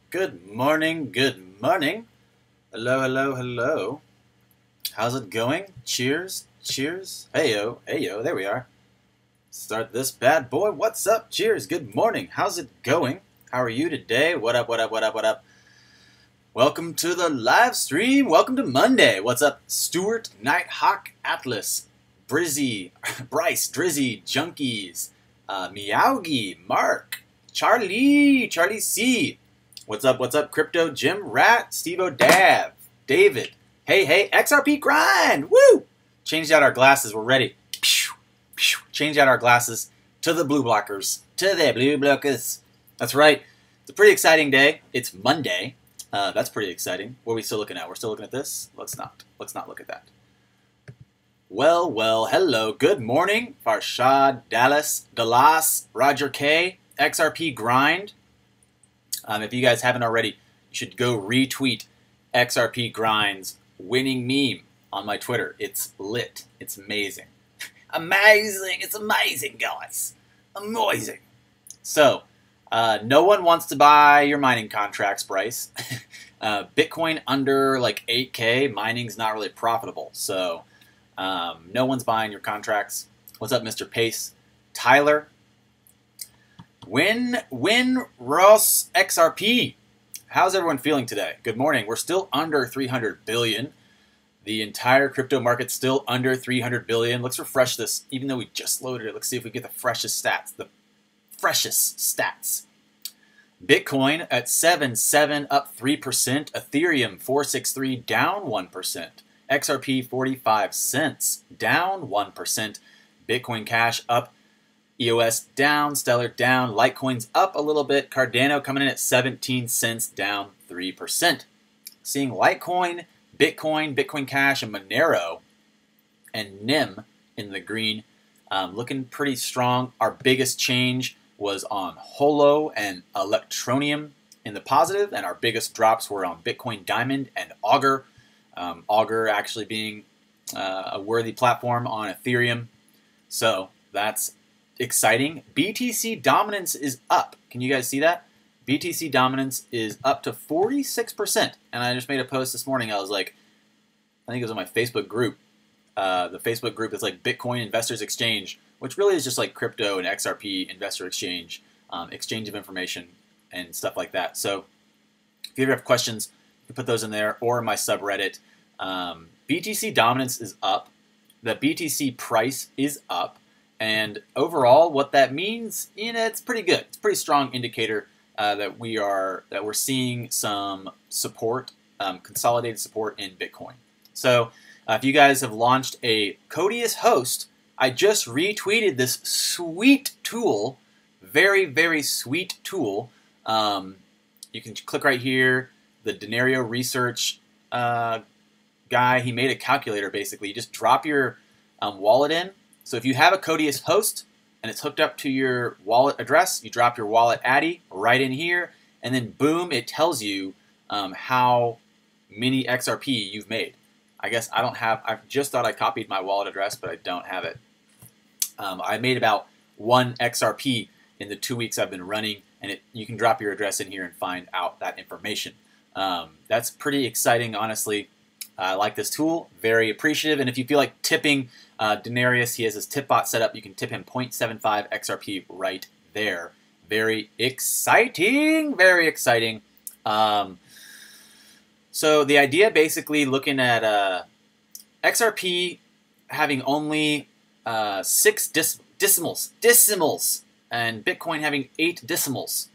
Good morning, good morning. Hello, hello, hello. How's it going? Cheers, cheers. Heyo, heyo, there we are. Start this bad boy. What's up? Cheers, good morning. How's it going? How are you today? What up, what up, what up, what up? Welcome to the live stream. Welcome to Monday. What's up? Stuart, Nighthawk, Atlas, Brizzy, Bryce, Drizzy, Junkies, Meowgie, Mark, Charlie C. What's up, Crypto, Jim, Rat, Steve-O, Dav, David. Hey, XRP grind, woo! Changed out our glasses, we're ready. Change out our glasses to the blue blockers, That's right, it's a pretty exciting day. It's Monday, that's pretty exciting. What are we still looking at? We're still looking at this? Let's not look at that. Well, hello, good morning. Farshad, Dallas, Roger K, XRP grind. If you guys haven't already, you should go retweet XRP Grind's winning meme on my Twitter. It's lit. It's amazing. Amazing. It's amazing, guys. Amazing. So, no one wants to buy your mining contracts, Bryce. Bitcoin under like 8K, mining's not really profitable. So, no one's buying your contracts. What's up, Mr. Pace? Tyler. Win Ross XRP. How's everyone feeling today? Good morning. We're still under 300 billion. The entire crypto market's still under 300 billion. Let's refresh this, even though we just loaded it. Let's see if we get the freshest stats. The freshest stats. Bitcoin at 77 up 3%. Ethereum 463 down 1%. XRP 45 cents down 1%. Bitcoin Cash up. EOS down, Stellar down, Litecoin's up a little bit, Cardano coming in at 17 cents, down 3%. Seeing Litecoin, Bitcoin Cash, and Monero, and NIM in the green, looking pretty strong. Our biggest change was on Holo and Electronium in the positive, and our biggest drops were on Bitcoin Diamond and Augur. Augur actually being a worthy platform on Ethereum. So that's exciting. Btc Dominance is up. Can you guys see that? Btc Dominance is up to 46%. And I just made a post this morning. I was like, I think it was on my Facebook group. The Facebook group is like Bitcoin Investors Exchange, which really is just like crypto and XRP investor exchange, exchange of information and stuff like that. So if you ever have questions, you can put those in there or in my subreddit. BTC Dominance is up. The BTC price is up. And overall, what that means, it's pretty good. It's a pretty strong indicator that we're seeing some support, consolidated support in Bitcoin. So if you guys have launched a Codius host, I just retweeted this sweet tool, very, very sweet tool. You can click right here, the Denario Research guy. He made a calculator basically. You just drop your wallet in. So if you have a Codius host and it's hooked up to your wallet address, you drop your wallet ADDI right in here, and then boom, it tells you how many XRP you've made. I guess I just thought I copied my wallet address, but I don't have it. I made about 1 XRP in the 2 weeks I've been running, and you can drop your address in here and find out that information. That's pretty exciting, honestly. I like this tool, very appreciative. And if you feel like tipping Denarius, he has his tip bot set up. You can tip him 0.75 XRP right there. Very exciting, very exciting. So the idea basically looking at XRP having only 6 decimals, and Bitcoin having 8 decimals.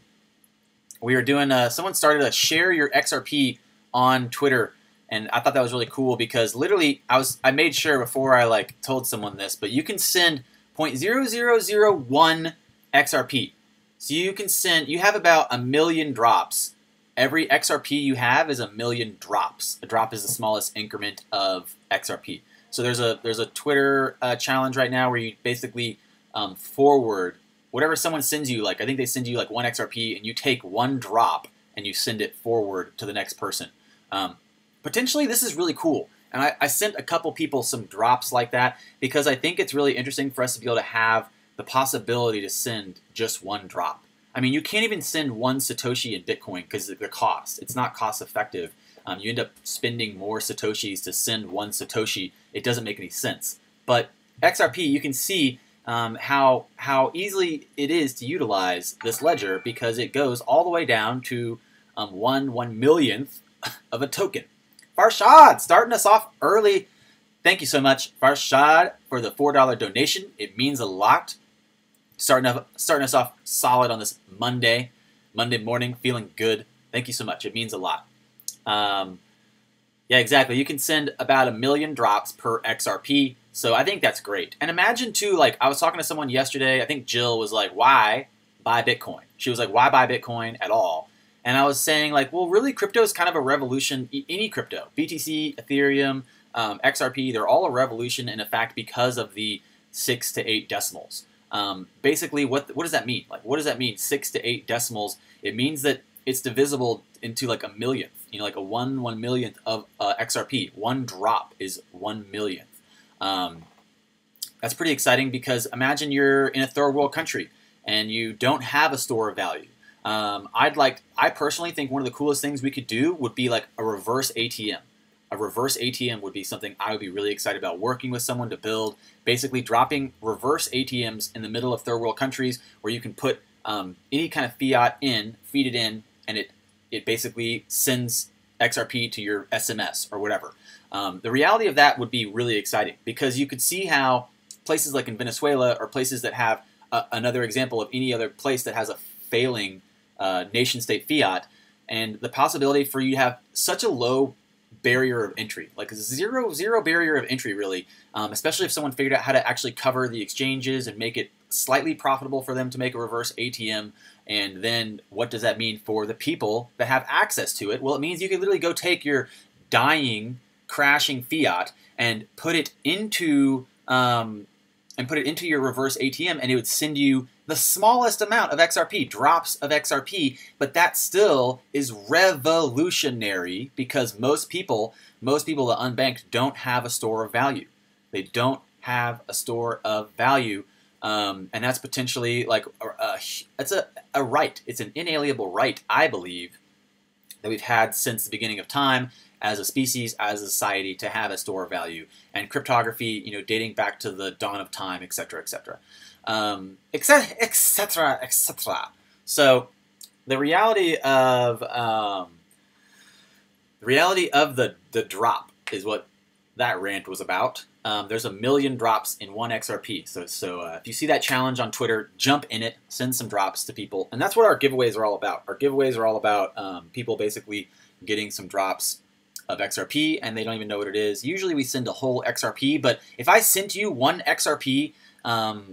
We are doing, someone started a share your XRP on Twitter. And I thought that was really cool because literally I made sure before I told someone this, but you can send 0.0001 XRP. So you have about 1 million drops. Every XRP you have is 1 million drops. A drop is the smallest increment of XRP. So there's a Twitter challenge right now where you basically forward whatever someone sends you, like I think they send you like 1 XRP, and you take 1 drop and you send it forward to the next person. Potentially, this is really cool. And I sent a couple people some drops like that because I think it's really interesting for us to be able to have the possibility to send just 1 drop. I mean, you can't even send 1 Satoshi in Bitcoin because of the cost. It's not cost effective. You end up spending more Satoshis to send 1 Satoshi. It doesn't make any sense. But XRP, you can see how easily it is to utilize this ledger because it goes all the way down to 1/1,000,000th of a token. Farshad, starting us off early. Thank you so much, Farshad, for the $4 donation. It means a lot. Starting us off solid on this Monday morning, feeling good. Thank you so much. It means a lot. Yeah, exactly. You can send about 1,000,000 drops per XRP. So I think that's great. And imagine too, like I was talking to someone yesterday, I think Jill was like, why buy Bitcoin? She was like, why buy Bitcoin at all? And I was saying like, well, really crypto is kind of a revolution, any crypto, BTC, Ethereum, XRP, they're all a revolution in effect because of the 6 to 8 decimals. Basically, what does that mean? Like, what does that mean, 6 to 8 decimals? It means that it's divisible into like a millionth, you know, like a 1/1,000,000th of XRP. 1 drop is 1/1,000,000th. That's pretty exciting because imagine you're in a third world country and you don't have a store of value. I personally think one of the coolest things we could do would be like a reverse ATM. A reverse ATM would be something I would be really excited about working with someone to build, basically dropping reverse ATMs in the middle of third world countries where you can put any kind of fiat in, feed it in, and it basically sends XRP to your SMS or whatever. The reality of that would be really exciting because you could see how places like in Venezuela or places that have another example of any other place that has a failing nation-state fiat, and the possibility for you to have such a low barrier of entry, like zero barrier of entry really, especially if someone figured out how to actually cover the exchanges and make it slightly profitable for them to make a reverse ATM. And then what does that mean for the people that have access to it? Well, it means you can literally go take your dying, crashing fiat and put it into your reverse ATM, and it would send you the smallest amount of XRP, drops of XRP, but that still is revolutionary because most people that unbanked don't have a store of value. They don't have a store of value, and that's potentially like it's a right. It's an inalienable right, I believe, that we've had since the beginning of time as a species, as a society, to have a store of value. And cryptography, you know, dating back to the dawn of time, etc., etc., etc., etc. So the reality of the drop is what that rant was about. There's 1,000,000 drops in 1 XRP. So if you see that challenge on Twitter, jump in it, send some drops to people. And that's what our giveaways are all about. Our giveaways are all about people basically getting some drops of XRP, and they don't even know what it is. Usually we send a whole XRP, but if I sent you 1 XRP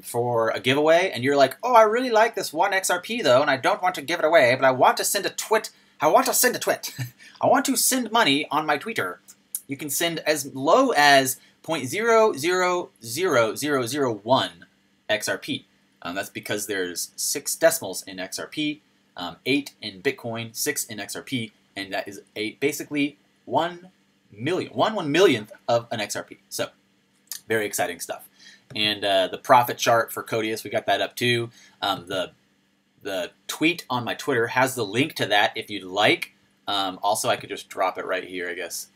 for a giveaway, and you're like, oh, I really like this 1 XRP though, and I don't want to give it away, but I want to send a twit. I want to send money on my Twitter. You can send as low as 0.000001 XRP. That's because there's 6 decimals in XRP, 8 in Bitcoin, 6 in XRP, and that is basically 1/1,000,000th of an XRP. So very exciting stuff. And the profit chart for Codius, we got that up too. The tweet on my Twitter has the link to that if you'd like. Also, I could just drop it right here, I guess.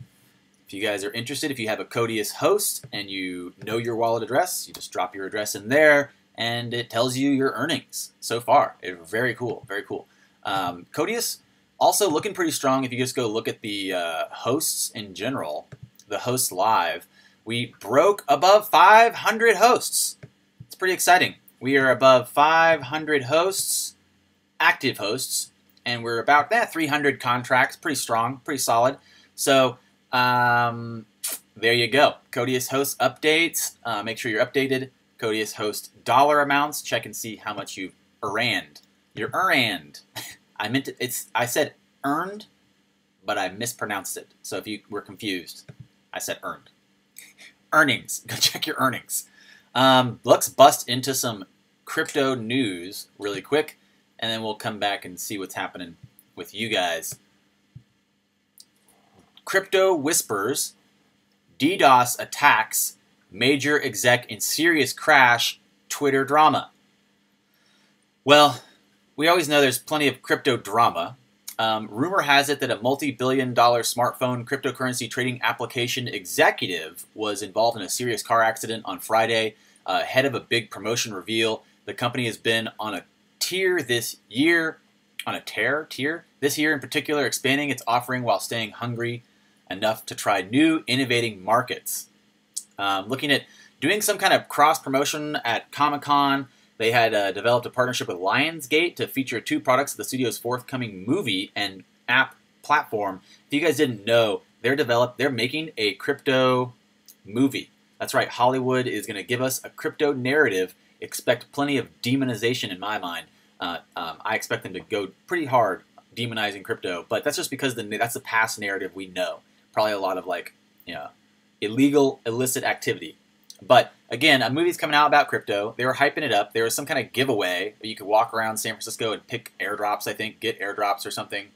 If you guys are interested, if you have a Codius host and you know your wallet address, you just drop your address in there and it tells you your earnings so far. Very cool, very cool. Codius also looking pretty strong. If you just go look at the hosts in general, the hosts live, we broke above 500 hosts. It's pretty exciting. We are above 500 hosts, active hosts, and we're about 300 contracts. Pretty strong, pretty solid. So there you go. Codius host updates. Make sure you're updated. Codius host dollar amounts. Check and see how much you've earned. You're earned. I said earned, but I mispronounced it. So if you were confused, I said earned. Earnings. Go check your earnings. Let's bust into some crypto news really quick, and then we'll come back and see what's happening with you guys. Crypto whispers, DDoS attacks, major exec in serious crash, Twitter drama. Well, we always know there's plenty of crypto drama. Rumor has it that a multi-billion-dollar smartphone cryptocurrency trading application executive was involved in a serious car accident on Friday, ahead of a big promotion reveal. The company has been on a tear this year, this year in particular, expanding its offering while staying hungry enough to try new, innovating markets. Looking at doing some kind of cross-promotion at Comic-Con. They had developed a partnership with Lionsgate to feature 2 products of the studio's forthcoming movie and app platform. If you guys didn't know, they're making a crypto movie. That's right, Hollywood is going to give us a crypto narrative. Expect plenty of demonization in my mind. I expect them to go pretty hard demonizing crypto, but that's just because that's the past narrative we know. Probably a lot of illegal, illicit activity. But again, a movie's coming out about crypto. They were hyping it up. There was some kind of giveaway. You could walk around San Francisco and pick airdrops, I think, get airdrops or something.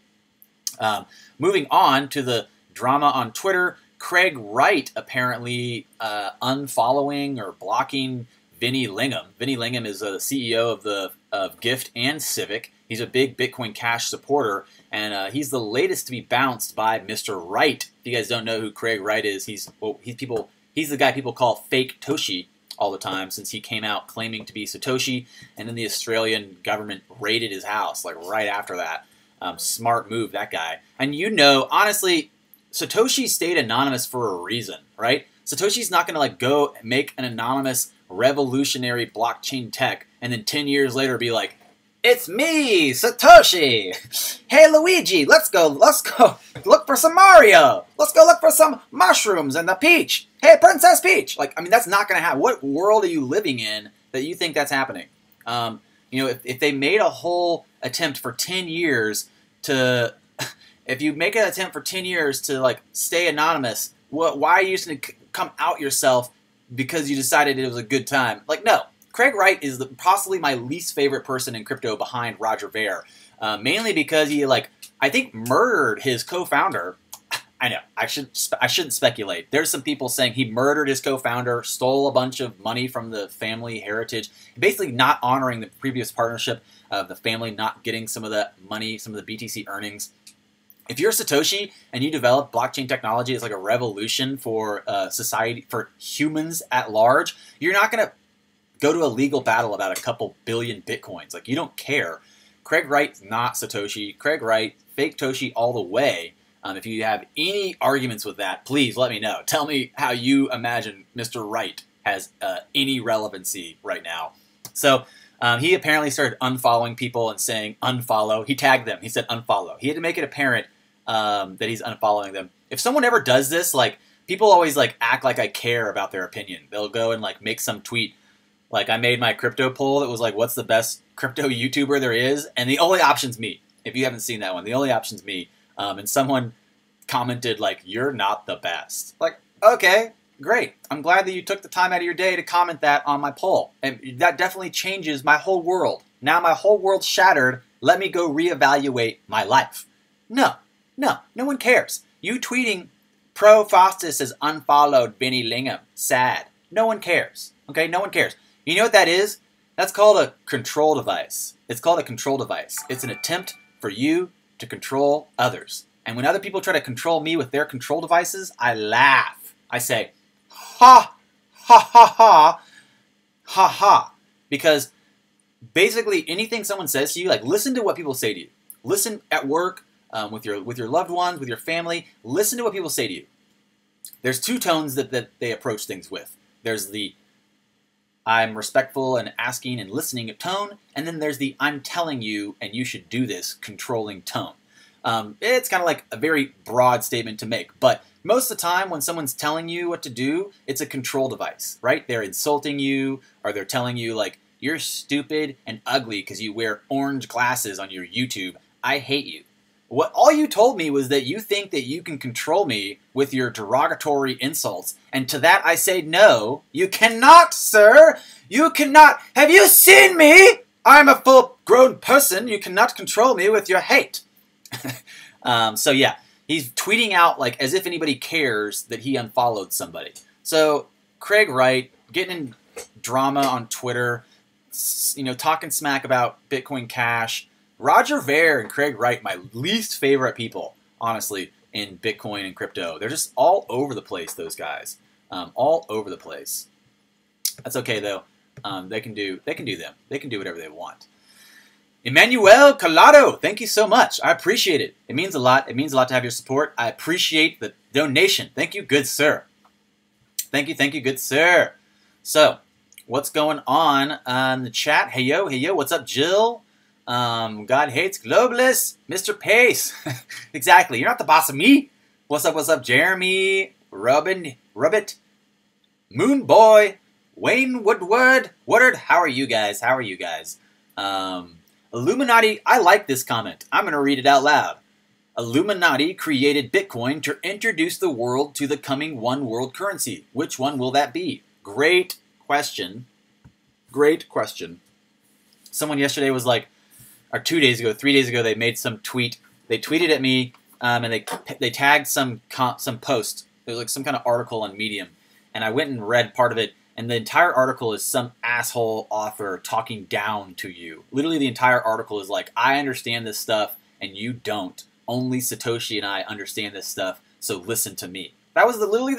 Moving on to the drama on Twitter, Craig Wright apparently unfollowing or blocking Vinny Lingham. Vinny Lingham is the CEO of Gift and Civic. He's a big Bitcoin Cash supporter, and he's the latest to be bounced by Mr. Wright. If you guys don't know who Craig Wright is, he's the guy people call Fake Toshi all the time, since he came out claiming to be Satoshi, and then the Australian government raided his house right after that. Smart move, that guy. And honestly, Satoshi stayed anonymous for a reason, right? Satoshi's not going to go make an anonymous revolutionary blockchain tech and then 10 years later be like, "It's me, Satoshi. Hey, Luigi, let's go look for some Mario. Let's go look for some mushrooms and the Peach. Hey, Princess Peach." That's not going to happen. What world are you living in that you think that's happening? If they made a whole attempt for 10 years to, if you make an attempt for 10 years to stay anonymous, why are you just going to come out yourself because you decided it was a good time? No. Craig Wright is possibly my least favorite person in crypto behind Roger Ver, mainly because he, I think, murdered his co-founder. I know, I shouldn't speculate. There's some people saying he murdered his co-founder, stole a bunch of money from the family heritage, basically not honoring the previous partnership of the family, not getting some of the money, some of the BTC earnings. If you're Satoshi and you develop blockchain technology as a revolution for society, for humans at large, you're not going to go to a legal battle about a couple billion Bitcoins. You don't care. Craig Wright's not Satoshi. Craig Wright, Fake Toshi all the way. If you have any arguments with that, please let me know. Tell me how you imagine Mr. Wright has any relevancy right now. So he apparently started unfollowing people and saying unfollow. He tagged them. He said unfollow. He had to make it apparent that he's unfollowing them. If someone ever does this, people always act like I care about their opinion. They'll go and make some tweet. I made my crypto poll that was what's the best crypto YouTuber there is? And the only option's me. If you haven't seen that one, the only option's me. And someone commented, you're not the best. Okay, great. I'm glad that you took the time out of your day to comment that on my poll. And that definitely changes my whole world. Now my whole world's shattered. Let me go reevaluate my life. No one cares. You tweeting Pro Faustus has unfollowed Vinny Lingham. Sad. No one cares. Okay, no one cares. You know what that is? That's called a control device. It's called a control device. It's an attempt for you to control others. And when other people try to control me with their control devices, I laugh. I say, ha, ha, ha, ha, ha, ha. Because basically anything someone says to you, listen to what people say to you. Listen at work, with your loved ones, with your family. Listen to what people say to you. There's 2 tones that they approach things with. There's the I'm respectful and asking and listening tone, and then there's the I'm telling you and you should do this controlling tone. It's kind of a very broad statement to make, but most of the time when someone's telling you what to do, it's a control device, right? They're insulting you, or they're telling you you're stupid and ugly because you wear orange glasses on your YouTube. I hate you. All you told me was that you think that you can control me with your derogatory insults. And to that I say, no, you cannot, sir. You cannot. Have you seen me? I'm a full-grown person. You cannot control me with your hate. So yeah, he's tweeting out like as if anybody cares that he unfollowed somebody. So Craig Wright getting in drama on Twitter, you know, talking smack about Bitcoin Cash. Roger Ver and Craig Wright, my least favorite people, honestly, in Bitcoin and crypto. They're just all over the place, those guys. All over the place. That's okay though. They can do them. They can do whatever they want. Emmanuel Collado, thank you so much. I appreciate it. It means a lot. It means a lot to have your support. I appreciate the donation. Thank you, good sir. Thank you, good sir. So, what's going on in the chat? Hey yo, what's up, Jill? God hates globalists. Mr. Pace. Exactly. You're not the boss of me. What's up, Jeremy? Rubbit. Moon Boy. Wayne Woodward. How are you guys? Illuminati. I like this comment. I'm going to read it out loud. Illuminati created Bitcoin to introduce the world to the coming one world currency. Which one will that be? Great question. Great question. Someone yesterday was like, or 2 days ago, 3 days ago, they made some tweet. They tweeted at me, and they tagged some post. It was like some kind of article on Medium, and I went and read part of it. And the entire article is some asshole author talking down to you. Literally, the entire article is like, I understand this stuff, and you don't. Only Satoshi and I understand this stuff, so listen to me. That was literally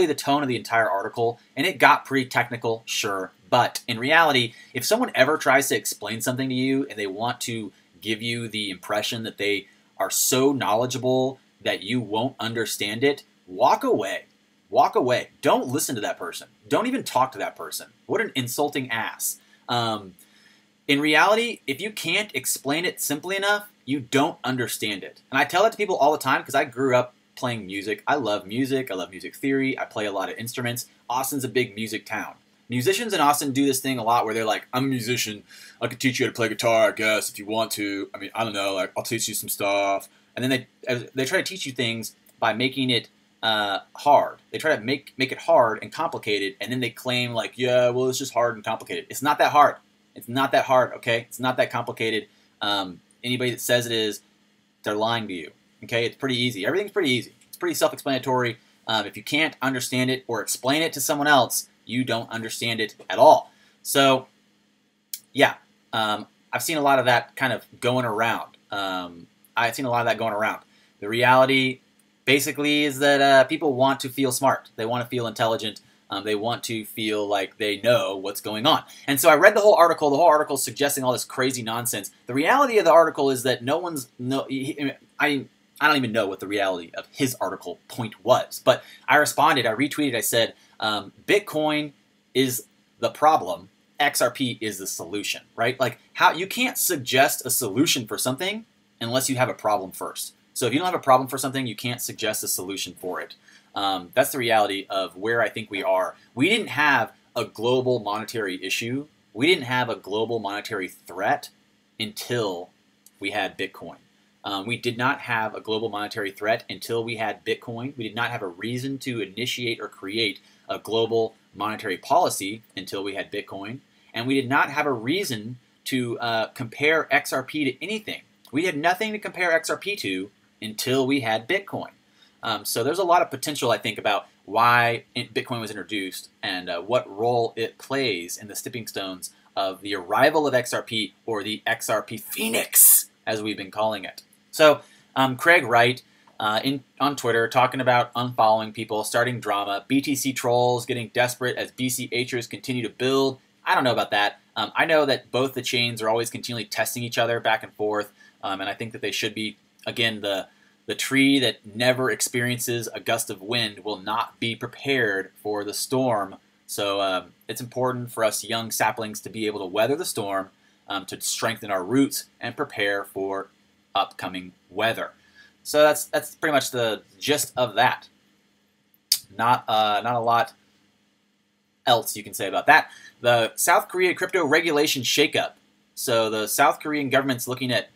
the tone of the entire article, and it got pretty technical, sure. But in reality, if someone ever tries to explain something to you and they want to give you the impression that they are so knowledgeable that you won't understand it, walk away. Walk away. Don't listen to that person. Don't even talk to that person. What an insulting ass. In reality, if you can't explain it simply enough, you don't understand it. And I tell that to people all the time because I grew up playing music. I love music. I love music theory. I play a lot of instruments. Austin's a big music town. Musicians in Austin do this thing a lot where they're like, I'm a musician. I could teach you how to play guitar, I guess, if you want to. I mean, I don't know. Like, I'll teach you some stuff. And then they try to teach you things by making it hard. They try to make it hard and complicated, and then they claim like, yeah, well, it's just hard and complicated. It's not that hard. It's not that hard, okay? It's not that complicated. Anybody that says it is, they're lying to you, okay? It's pretty easy. Everything's pretty easy. It's pretty self-explanatory. If you can't understand it or explain it to someone else, you don't understand it at all. So, yeah, I've seen a lot of that kind of going around. The reality basically is that people want to feel smart. They want to feel intelligent. They want to feel like they know what's going on. And so I read the whole article. The whole article is suggesting all this crazy nonsense. The reality of the article is that I don't even know what the reality of his article point was. But I responded. I retweeted. I said, Bitcoin is the problem. XRP is the solution, right? Like how you can't suggest a solution for something unless you have a problem first. So if you don't have a problem for something, you can't suggest a solution for it. That's the reality of where I think we are. We didn't have a global monetary issue. We didn't have a global monetary threat until we had Bitcoin. We did not have a global monetary threat until we had Bitcoin. We did not have a reason to initiate or create a global monetary policy until we had Bitcoin. And we did not have a reason to compare XRP to anything. We had nothing to compare XRP to until we had Bitcoin. So there's a lot of potential, I think, about why Bitcoin was introduced and what role it plays in the stepping stones of the arrival of XRP, or the XRP Phoenix, as we've been calling it. So Craig Wright on Twitter talking about unfollowing people, starting drama, BTC trolls getting desperate as BCHers continue to build. I don't know about that. I know that both the chains are always continually testing each other back and forth, and I think that they should be. Again, the tree that never experiences a gust of wind will not be prepared for the storm. So it's important for us young saplings to be able to weather the storm, to strengthen our roots and prepare for upcoming weather. So that's pretty much the gist of that. Not a lot else you can say about that. The South Korea crypto regulation shakeup. So the South Korean government's looking at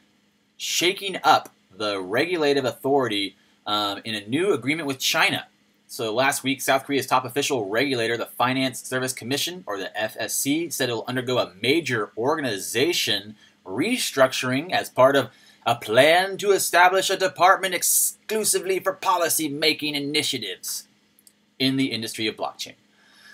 shaking up the regulative authority in a new agreement with China. So last week, South Korea's top official regulator, the Finance Service Commission, or the FSC, said it will undergo a major organization restructuring as part of a plan to establish a department exclusively for policy-making initiatives in the industry of blockchain.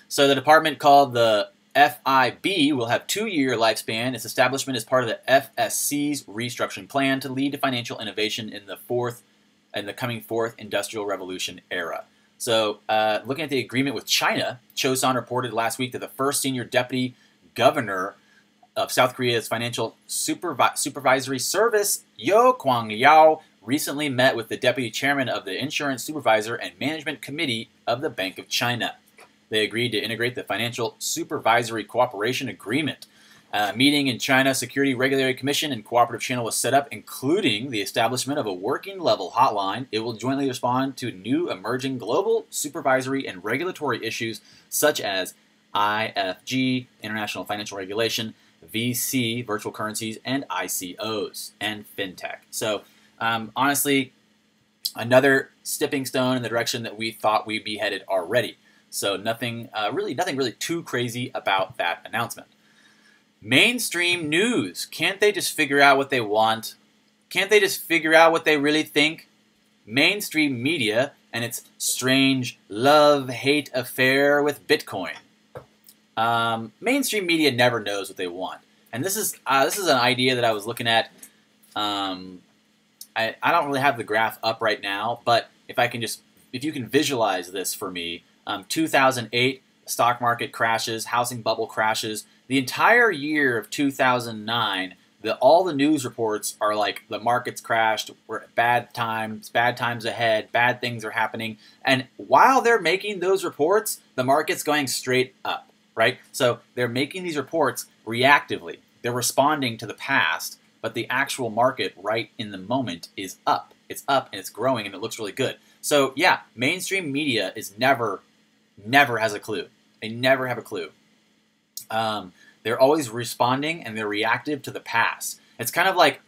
So the department, called the FIB, will have 2-year lifespan. Its establishment is part of the FSC's restructuring plan to lead to financial innovation in the coming fourth industrial revolution era. So looking at the agreement with China, Chosun reported last week that the first senior deputy governor of South Korea's Financial Supervisory Service, Yo Kwang-yao, recently met with the deputy chairman of the Insurance Supervisor and Management Committee of the Bank of China. They agreed to integrate the Financial Supervisory Cooperation Agreement. A meeting in China Security Regulatory Commission and Cooperative Channel was set up, including the establishment of a working-level hotline. It will jointly respond to new emerging global supervisory and regulatory issues such as IFG, International Financial Regulation, VC, virtual currencies, and ICOs, and fintech. So, honestly, another stepping stone in the direction that we thought we'd be headed already. So nothing really too crazy about that announcement. Mainstream news. Can't they just figure out what they want? Can't they just figure out what they really think? Mainstream media and its strange love-hate affair with Bitcoin. Mainstream media never knows what they want. And this is an idea that I was looking at. I don't really have the graph up right now, but if you can visualize this for me, 2008, stock market crashes, housing bubble crashes. The entire year of 2009, all the news reports are like the market's crashed, we're at bad times ahead, bad things are happening. And while they're making those reports, the market's going straight up, right? So they're making these reports reactively. They're responding to the past, but the actual market right in the moment is up. It's up and it's growing and it looks really good. So yeah, mainstream media is never has a clue. They never have a clue. They're always responding and they're reactive to the past. It's kind of like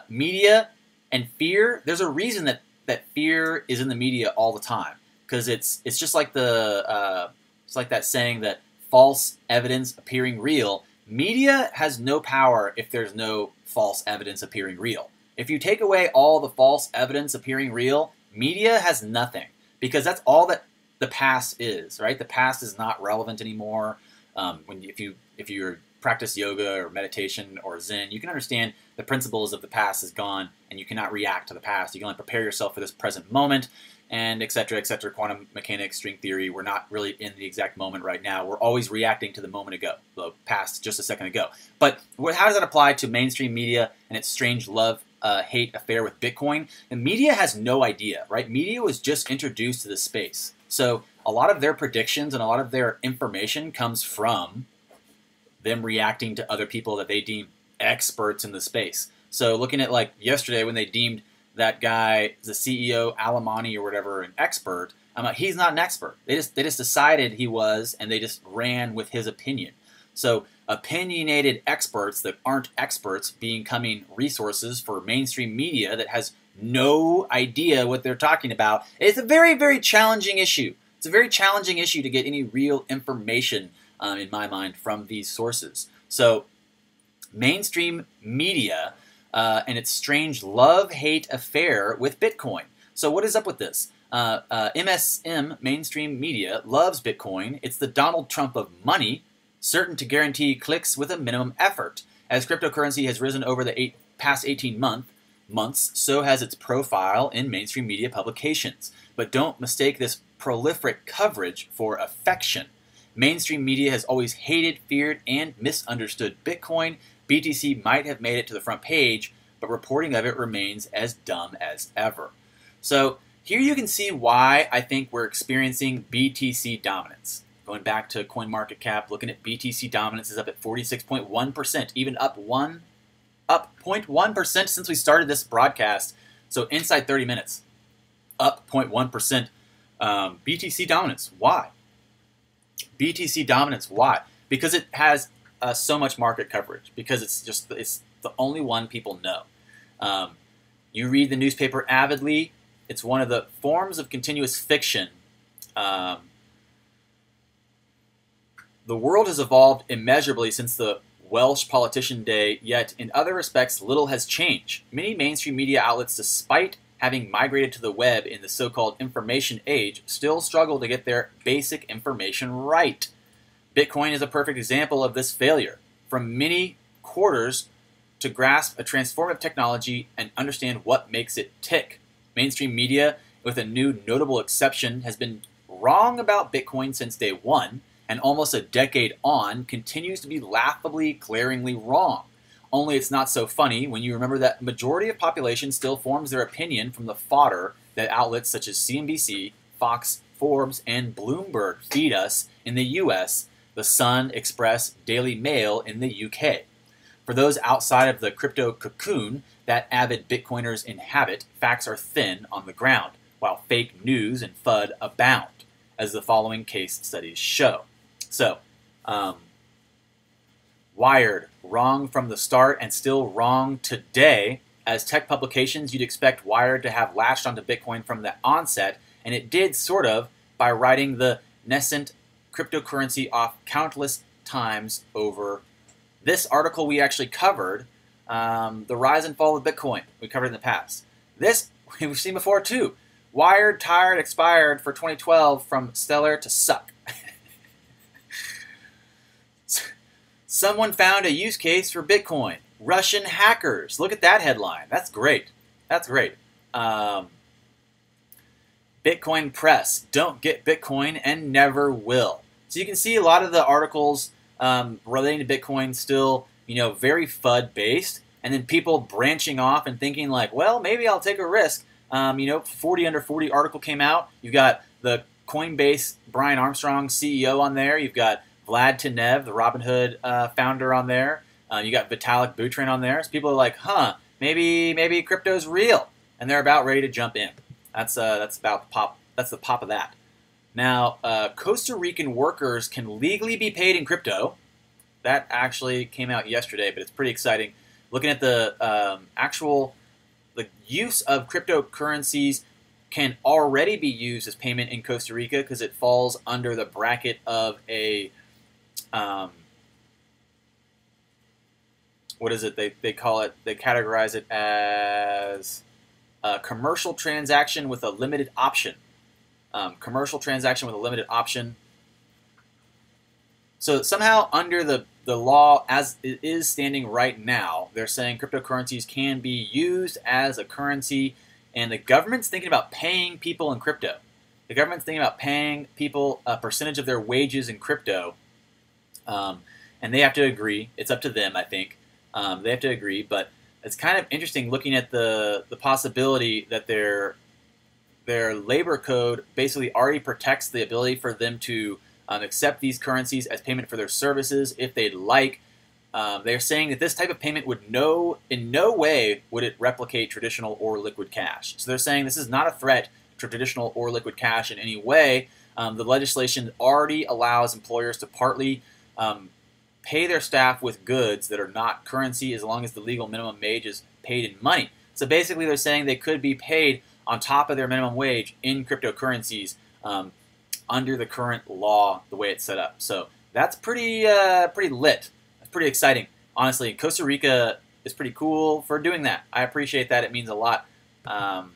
media and fear. There's a reason that fear is in the media all the time, because it's just like it's like that saying that false evidence appearing real. Media has no power if there's no false evidence appearing real. If you take away all the false evidence appearing real, media has nothing, because that's all that the past is, right? The past is not relevant anymore. If you practice yoga or meditation or Zen, you can understand the principles of the past is gone, and you cannot react to the past. You can only prepare yourself for this present moment, and et cetera, quantum mechanics, string theory. We're not really in the exact moment right now. We're always reacting to the moment ago, the past just a second ago. But how does that apply to mainstream media and its strange love-hate affair with Bitcoin? The media has no idea, right? Media was just introduced to the space. So a lot of their predictions and a lot of their information comes from them reacting to other people that they deem experts in the space. So looking at like yesterday when they deemed that guy, the CEO, Alamani or whatever, an expert, he's not an expert. They just decided he was, and they just ran with his opinion. So opinionated experts that aren't experts becoming resources for mainstream media that has no idea what they're talking about. It's a very, very challenging issue. It's a very challenging issue to get any real information, in my mind, from these sources. So mainstream media and its strange love-hate affair with Bitcoin. So what is up with this? MSM, mainstream media, loves Bitcoin. It's the Donald Trump of money, certain to guarantee clicks with a minimum effort. As cryptocurrency has risen over the past 18 months, so has its profile in mainstream media publications. But don't mistake this prolific coverage for affection. Mainstream media has always hated, feared, and misunderstood Bitcoin. BTC might have made it to the front page, but reporting of it remains as dumb as ever. So here you can see why I think we're experiencing BTC dominance. Going back to CoinMarketCap, looking at BTC dominance is up at 46.1%, even up 0.1% since we started this broadcast. So inside 30 minutes, up 0.1%. BTC dominance, why? BTC dominance, why? Because it has so much market coverage. Because it's the only one people know. You read the newspaper avidly. It's one of the forms of continuous fiction Um, the world has evolved immeasurably since the Welsh politician day, yet in other respects little has changed. Many mainstream media outlets, despite having migrated to the web in the so-called information age, still struggle to get their basic information right. Bitcoin is a perfect example of this failure. From many quarters to grasp a transformative technology and understand what makes it tick. Mainstream media, with a new notable exception, has been wrong about Bitcoin since day one, and almost a decade on, continues to be laughably, glaringly wrong. Only it's not so funny when you remember that the majority of population still forms their opinion from the fodder that outlets such as CNBC, Fox, Forbes, and Bloomberg feed us in the US, The Sun, Express, Daily Mail in the UK. For those outside of the crypto cocoon that avid Bitcoiners inhabit, facts are thin on the ground, while fake news and FUD abound, as the following case studies show. So, Wired, wrong from the start and still wrong today. As tech publications, you'd expect Wired to have latched onto Bitcoin from the onset, and it did sort of by writing the nascent cryptocurrency off countless times over. This article we actually covered, the rise and fall of Bitcoin. We covered in the past. This we've seen before too. Wired, tired, expired for 2012 from stellar to suck. Someone found a use case for Bitcoin. Russian hackers. Look at that headline. That's great. That's great. Bitcoin press. Don't get Bitcoin and never will. So you can see a lot of the articles relating to Bitcoin still, very FUD based, and then people branching off and thinking like, well, maybe I'll take a risk. 40 under 40 article came out. You've got the Coinbase Brian Armstrong CEO on there. You've got Vlad Tenev, the Robinhood founder, on there. You got Vitalik Buterin on there. So people are like, maybe crypto's real, and they're about ready to jump in. That's about the pop. That's the pop of that. Now, Costa Rican workers can legally be paid in crypto. That actually came out yesterday, but it's pretty exciting. Looking at the the use of cryptocurrencies can already be used as payment in Costa Rica because it falls under the bracket of a what is it? They call it. They categorize it as a commercial transaction with a limited option. Commercial transaction with a limited option. So somehow under the law as it is standing right now, they're saying cryptocurrencies can be used as a currency, and the government's thinking about paying people in crypto. The government's thinking about paying people a percentage of their wages in crypto, and they have to agree. It's up to them, I think. They have to agree, but it's kind of interesting looking at the possibility that their labor code basically already protects the ability for them to accept these currencies as payment for their services if they'd like. They're saying that this type of payment would in no way would it replicate traditional or liquid cash. So they're saying this is not a threat to traditional or liquid cash in any way. The legislation already allows employers to partly pay their staff with goods that are not currency as long as the legal minimum wage is paid in money. So basically they're saying they could be paid on top of their minimum wage in cryptocurrencies under the current law, the way it's set up. So that's pretty lit. That's pretty exciting. Honestly, Costa Rica is pretty cool for doing that. I appreciate that. It means a lot. Can't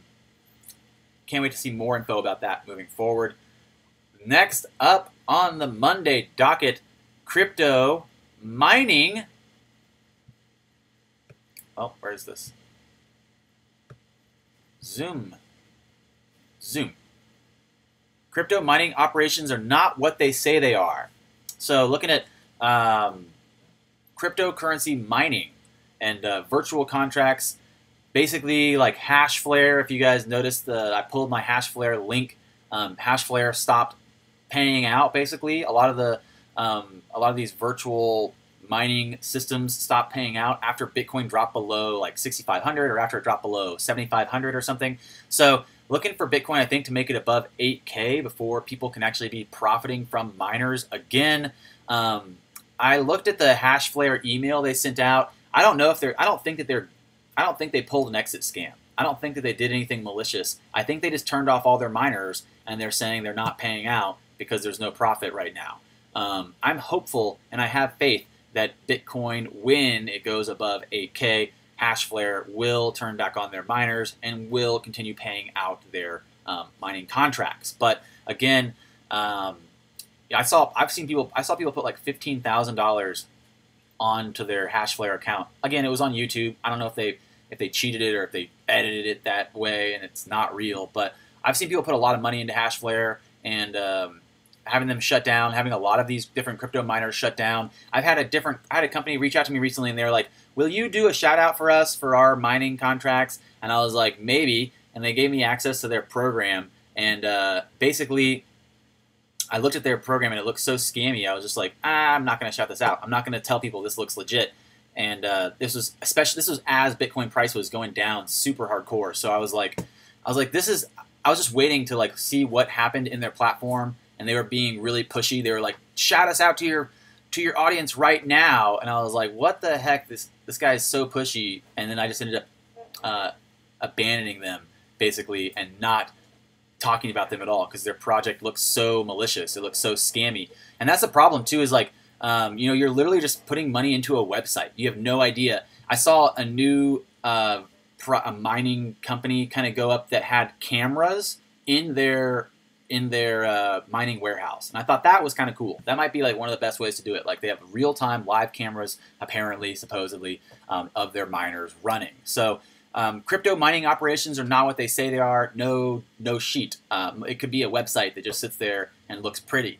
wait to see more info about that moving forward. Next up on the Monday docket, crypto mining. Oh, where is this? Zoom. Crypto mining operations are not what they say they are. So looking at cryptocurrency mining and virtual contracts, basically like Hashflare. If you guys noticed, I pulled my Hashflare link. Hashflare stopped paying out. Basically, a lot of these virtual mining systems stopped paying out after Bitcoin dropped below like 6,500 or after it dropped below 7,500 or something. So looking for Bitcoin, I think, to make it above 8K before people can actually be profiting from miners again. I looked at the Hashflare email they sent out. I don't think they pulled an exit scam. I don't think that they did anything malicious. I think they just turned off all their miners, and they're saying they're not paying out because there's no profit right now. I'm hopeful, and I have faith that Bitcoin, when it goes above 8K, Hashflare will turn back on their miners and will continue paying out their mining contracts. But again, I saw people put like $15,000 onto their Hashflare account. Again, it was on YouTube. I don't know if they cheated it or if they edited it that way and it's not real. But I've seen people put a lot of money into Hashflare and having them shut down, having a lot of these different crypto miners shut down. I had a company reach out to me recently, and they were like, "Will you do a shout out for us for our mining contracts?" And I was like, "Maybe." And they gave me access to their program, and basically, I looked at their program and it looked so scammy. I was just like, I'm not going to shout this out. I'm not going to tell people this looks legit. And this was as Bitcoin price was going down super hardcore. So I was like, I was just waiting to like see what happened in their platform. And they were being really pushy. They were like, shout us out to your audience right now. And I was like, what the heck? This guy is so pushy. And then I just ended up abandoning them basically and not talking about them at all because their project looks so malicious. It looks so scammy. And that's the problem too, is like, you're literally just putting money into a website. You have no idea. I saw a new a mining company kind of go up that had cameras in their mining warehouse. And I thought that was kind of cool. That might be like one of the best ways to do it. Like they have real-time live cameras, apparently, supposedly, of their miners running. So crypto mining operations are not what they say they are. No sheet. It could be a website that just sits there and looks pretty.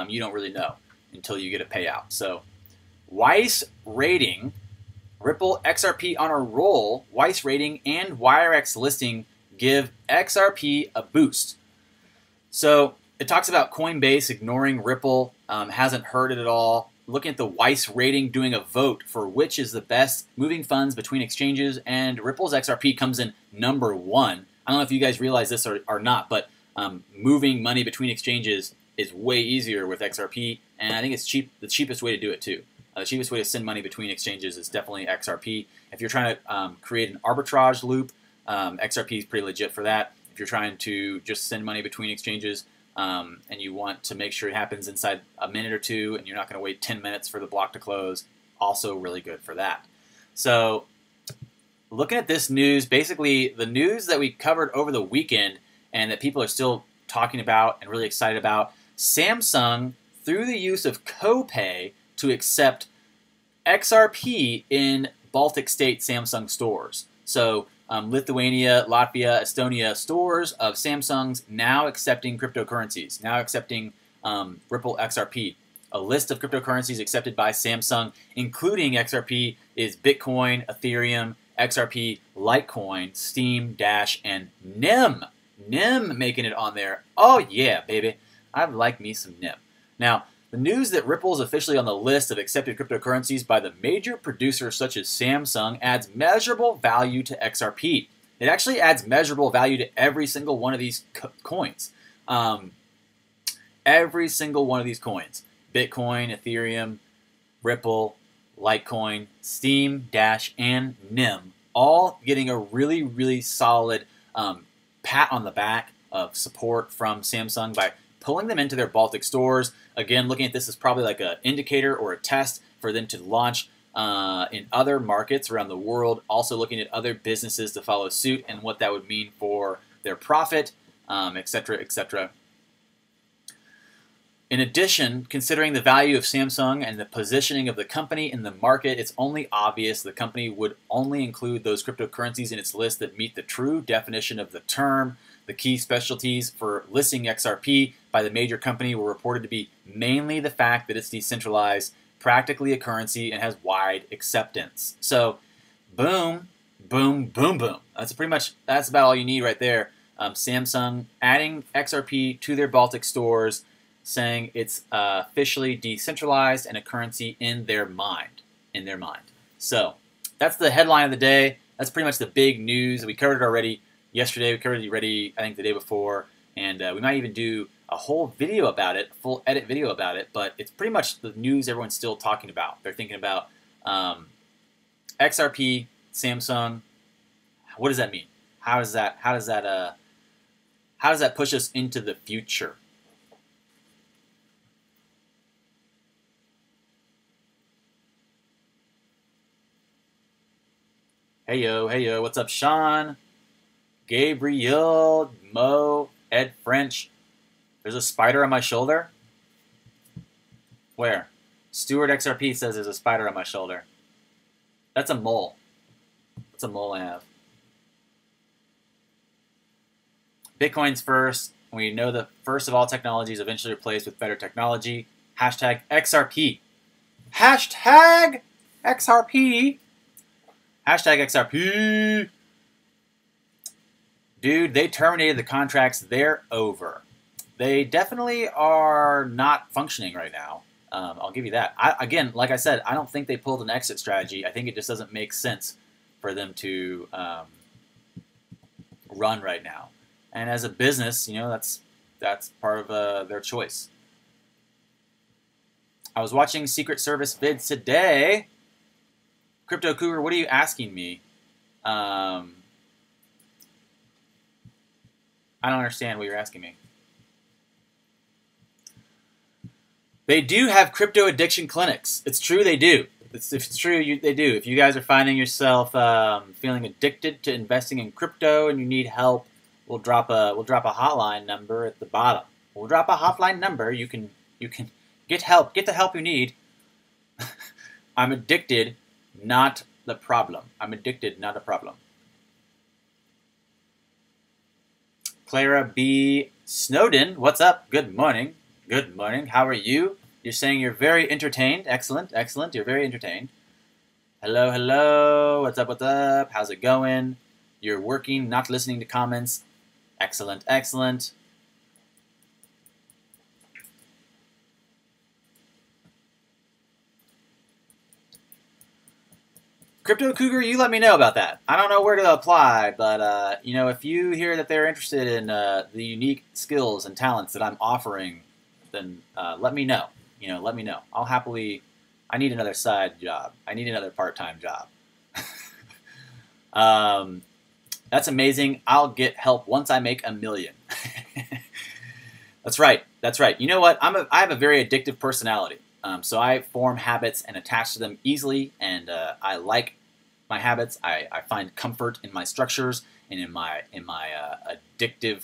You don't really know until you get a payout. So Weiss rating, Ripple XRP on a roll, Weiss rating, and WireX listing give XRP a boost. So it talks about Coinbase ignoring Ripple, hasn't heard it at all. Looking at the Weiss rating, doing a vote for which is the best moving funds between exchanges, and Ripple's XRP comes in number 1. I don't know if you guys realize this or not, but moving money between exchanges is way easier with XRP, and I think it's the cheapest way to do it too. The cheapest way to send money between exchanges is definitely XRP. If you're trying to create an arbitrage loop, XRP is pretty legit for that. If you're trying to just send money between exchanges and you want to make sure it happens inside a minute or two and you're not going to wait 10 minutes for the block to close, also really good for that. So looking at this news, basically the news that we covered over the weekend and that people are still talking about and really excited about, Samsung, through the use of CoPay, to accept XRP in Baltic state Samsung stores. So Lithuania, Latvia, Estonia stores of Samsung's now accepting cryptocurrencies, now accepting Ripple XRP. A list of cryptocurrencies accepted by Samsung, including XRP, is Bitcoin, Ethereum, XRP, Litecoin, Steem, Dash, and NIM. NIM making it on there. Oh yeah, baby. I like me some NIM. Now, the news that Ripple is officially on the list of accepted cryptocurrencies by the major producers such as Samsung adds measurable value to XRP. It actually adds measurable value to every single one of these coins. Every single one of these coins. Bitcoin, Ethereum, Ripple, Litecoin, Steem, Dash, and NIM. All getting a really, really solid pat on the back of support from Samsung by pulling them into their Baltic stores. Again, looking at this as probably like an indicator or a test for them to launch in other markets around the world. Also looking at other businesses to follow suit and what that would mean for their profit, etc., etc. In addition, considering the value of Samsung and the positioning of the company in the market, it's only obvious the company would only include those cryptocurrencies in its list that meet the true definition of the term. The key specialties for listing XRP by the major company were reported to be mainly the fact that it's decentralized, practically a currency, and has wide acceptance. So, boom, boom, boom, boom. That's about all you need right there. Samsung adding XRP to their Baltic stores, saying it's officially decentralized and a currency in their mind. So, that's the headline of the day. That's pretty much the big news. We covered it already yesterday. We covered it already, I think, the day before. And we might even do a whole video about it, a full edit video about it. But it's pretty much the news everyone's still talking about. They're thinking about XRP, Samsung. What does that mean? How does that push us into the future? Hey yo, what's up, Sean? Gabriel, Mo, Ed French. There's a spider on my shoulder? Where? Stewart XRP says there's a spider on my shoulder. That's a mole. That's a mole I have. Bitcoin's first. We know the first of all technologies eventually replaced with better technology. Hashtag XRP. Hashtag XRP. Hashtag XRP. Dude, they terminated the contracts. They're over. They definitely are not functioning right now. I'll give you that. Again, like I said, I don't think they pulled an exit strategy. I think it just doesn't make sense for them to run right now. And as a business, you know, that's part of their choice. I was watching Secret Service vids today. Crypto Cougar, what are you asking me? I don't understand what you're asking me. They do have crypto addiction clinics. It's true, they do. It's true, they do. If you guys are finding yourself feeling addicted to investing in crypto and you need help, we'll drop a hotline number at the bottom. We'll drop a hotline number. You can get help. Get the help you need. I'm addicted, not the problem. I'm addicted, not a problem. Clara B. Snowden, what's up? Good morning. Good morning. How are you? You're saying you're very entertained. Excellent, excellent. You're very entertained. Hello, hello. What's up, what's up? How's it going? You're working, not listening to comments. Excellent, excellent. Crypto Cougar, you let me know about that. I don't know where to apply, but you know, if you hear that they're interested in the unique skills and talents that I'm offering, then let me know. You know, let me know. I'll happily. I need another side job. I need another part-time job. That's amazing. I'll get help once I make $1 million. That's right. That's right. You know what? I have a very addictive personality. So I form habits and attach to them easily, and I like my habits. I find comfort in my structures and in my addictive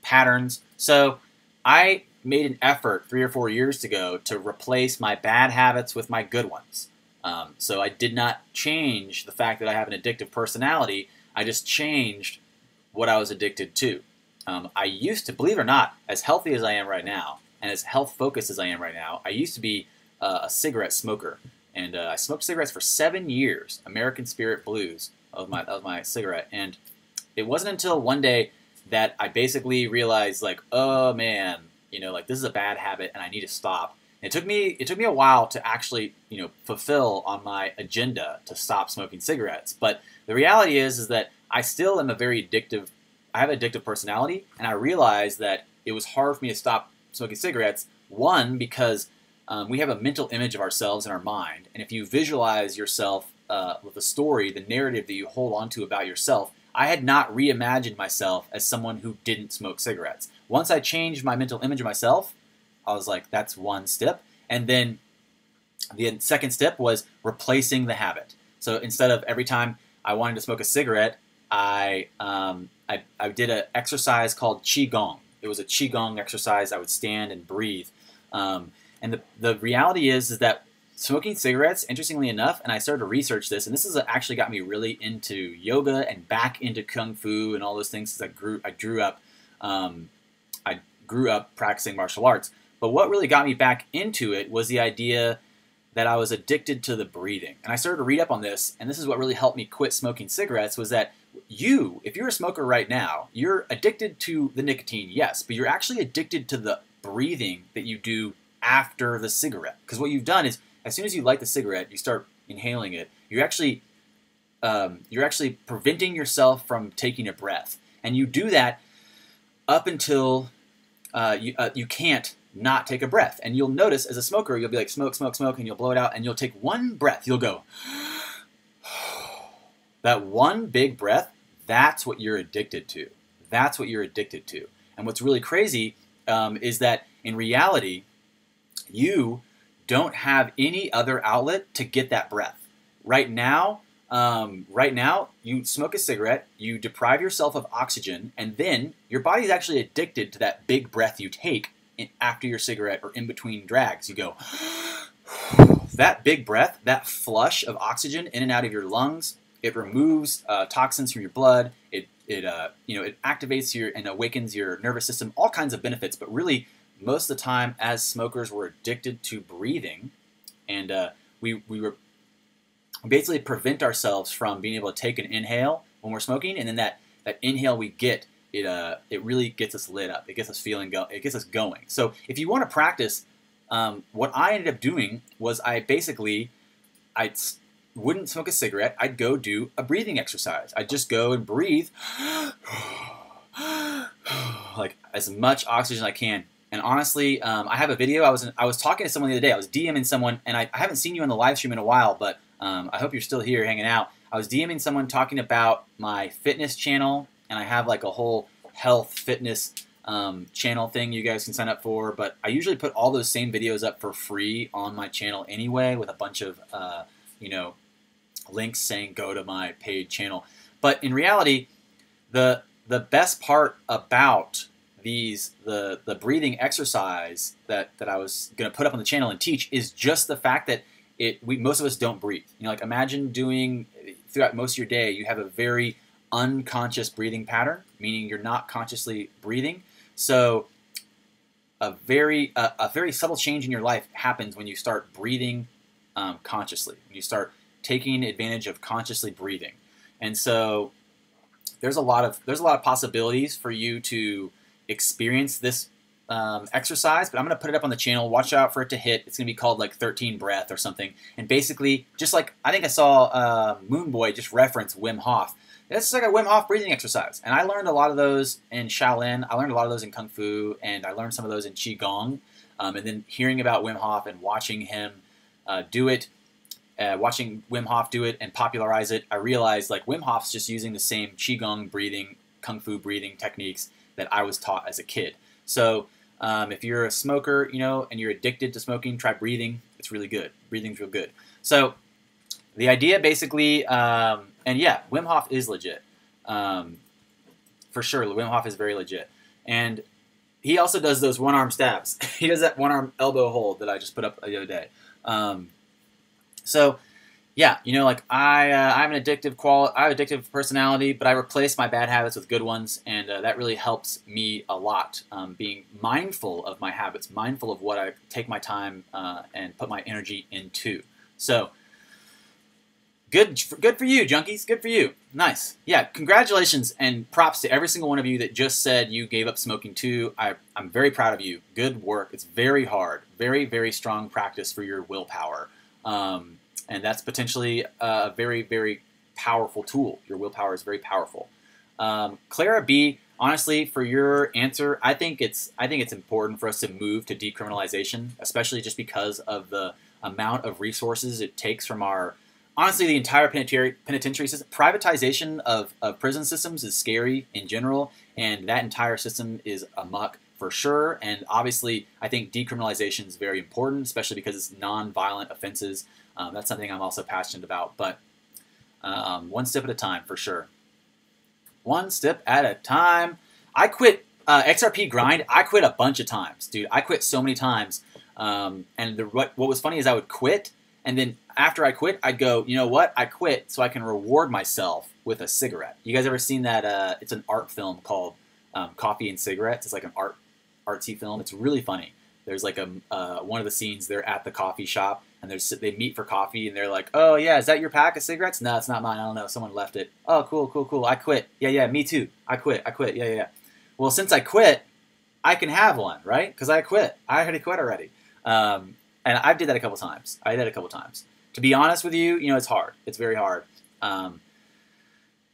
patterns. So I made an effort 3 or 4 years ago to replace my bad habits with my good ones. So I did not change the fact that I have an addictive personality. I just changed what I was addicted to. I used to, believe it or not, as healthy as I am right now, and as health-focused as I am right now, I used to be a cigarette smoker. And I smoked cigarettes for 7 years, American Spirit Blues, that was my cigarette. And it wasn't until one day that I basically realized, like, oh man, you know, like this is a bad habit and I need to stop. And it took me a while to actually, you know, fulfill on my agenda to stop smoking cigarettes. But the reality is that I still am I have an addictive personality, and I realized that it was hard for me to stop smoking cigarettes. One, because we have a mental image of ourselves in our mind, and if you visualize yourself with a story, the narrative that you hold on to about yourself, I had not reimagined myself as someone who didn't smoke cigarettes. Once I changed my mental image of myself, I was like, that's one step. And then the second step was replacing the habit. So instead of every time I wanted to smoke a cigarette, I did an exercise called Qigong. It was a Qigong exercise. I would stand and breathe. And the reality is that smoking cigarettes, interestingly enough, and I started to research this, and this has actually got me really into yoga and back into kung fu and all those things. As I grew up practicing martial arts. But what really got me back into it was the idea that I was addicted to the breathing. And I started to read up on this, and this is what really helped me quit smoking cigarettes, was that if you're a smoker right now, you're addicted to the nicotine, yes, but you're actually addicted to the breathing that you do after the cigarette. Because what you've done is, as soon as you light the cigarette, you start inhaling it, you're actually preventing yourself from taking a breath. And you do that up until you can't not take a breath. And you'll notice as a smoker, you'll be like, smoke, smoke, smoke, and you'll blow it out, and you'll take one breath. You'll go, that one big breath, that's what you're addicted to. That's what you're addicted to. And what's really crazy is that in reality, you don't have any other outlet to get that breath. Right now, you smoke a cigarette, you deprive yourself of oxygen, and then your body's actually addicted to that big breath you take after your cigarette or in between drags. You go, that big breath, that flush of oxygen in and out of your lungs, it removes toxins from your blood. It activates your and awakens your nervous system. All kinds of benefits, but really, most of the time, as smokers, we're addicted to breathing, and we basically prevent ourselves from being able to take an inhale when we're smoking, and then that inhale we get, it really gets us lit up. It gets us it gets us going. So if you want to practice, what I ended up doing was I wouldn't smoke a cigarette. I'd go do a breathing exercise. I'd just go and breathe like as much oxygen as I can. And honestly, I have a video. I was talking to someone the other day. I was DMing someone, and I haven't seen you on the live stream in a while, but I hope you're still here hanging out. I was DMing someone talking about my fitness channel, and I have like a whole health fitness channel thing you guys can sign up for. But I usually put all those same videos up for free on my channel anyway, with a bunch of links saying go to my paid channel. But in reality, the best part about the breathing exercise that I was going to put up on the channel and teach is just the fact that most of us don't breathe. Like imagine doing throughout most of your day, you have a very unconscious breathing pattern, meaning you're not consciously breathing. So a very subtle change in your life happens when you start breathing consciously. When you start taking advantage of consciously breathing, and so there's a lot of possibilities for you to experience this exercise, but I'm going to put it up on the channel. Watch out for it to hit. It's going to be called like 13 breath or something. And basically, just like I think I saw Moonboy just reference Wim Hof. It's like a Wim Hof breathing exercise. And I learned a lot of those in Shaolin. I learned a lot of those in Kung Fu, and I learned some of those in Qigong. And then hearing about Wim Hof and watching him do it, watching Wim Hof do it and popularize it, I realized like Wim Hof's just using the same Qigong breathing, Kung Fu breathing techniques that I was taught as a kid. So if you're a smoker, and you're addicted to smoking, try breathing. It's really good. Breathing's real good. So the idea basically, and yeah, Wim Hof is legit. For sure, Wim Hof is very legit. And he also does those one-arm stabs. He does that one-arm elbow hold that I just put up the other day. So yeah, like I have an addictive personality, but I replace my bad habits with good ones, and that really helps me a lot. Being mindful of my habits, mindful of what I take my time and put my energy into. So good for you, junkies. Good for you. Nice. Yeah, congratulations and props to every single one of you that just said you gave up smoking too. I'm very proud of you. Good work. It's very hard. Very, very strong practice for your willpower. And that's potentially a very, very powerful tool. Your willpower is very powerful. Clara B, honestly, for your answer, I think it's important for us to move to decriminalization, especially just because of the amount of resources it takes from honestly, the entire penitentiary system. Privatization of prison systems is scary in general, and that entire system is amok for sure. And obviously, I think decriminalization is very important, especially because it's non-violent offenses. That's something I'm also passionate about, but one step at a time, for sure. One step at a time. I quit XRP grind. I quit a bunch of times, dude. I quit so many times. And what was funny is I would quit, and then after I quit, I'd go, you know what? I quit so I can reward myself with a cigarette. You guys ever seen that? It's an art film called Coffee and Cigarettes. It's like an artsy film. It's really funny. There's like one of the scenes, they're at the coffee shop, and they meet for coffee, and they're like, oh, yeah, is that your pack of cigarettes? No, it's not mine. I don't know. Someone left it. Oh, cool. I quit. Yeah, me too. I quit. Yeah. Well, since I quit, I can have one, right? Because I quit. I already quit already. And I did that a couple times. To be honest with you, it's hard. It's very hard.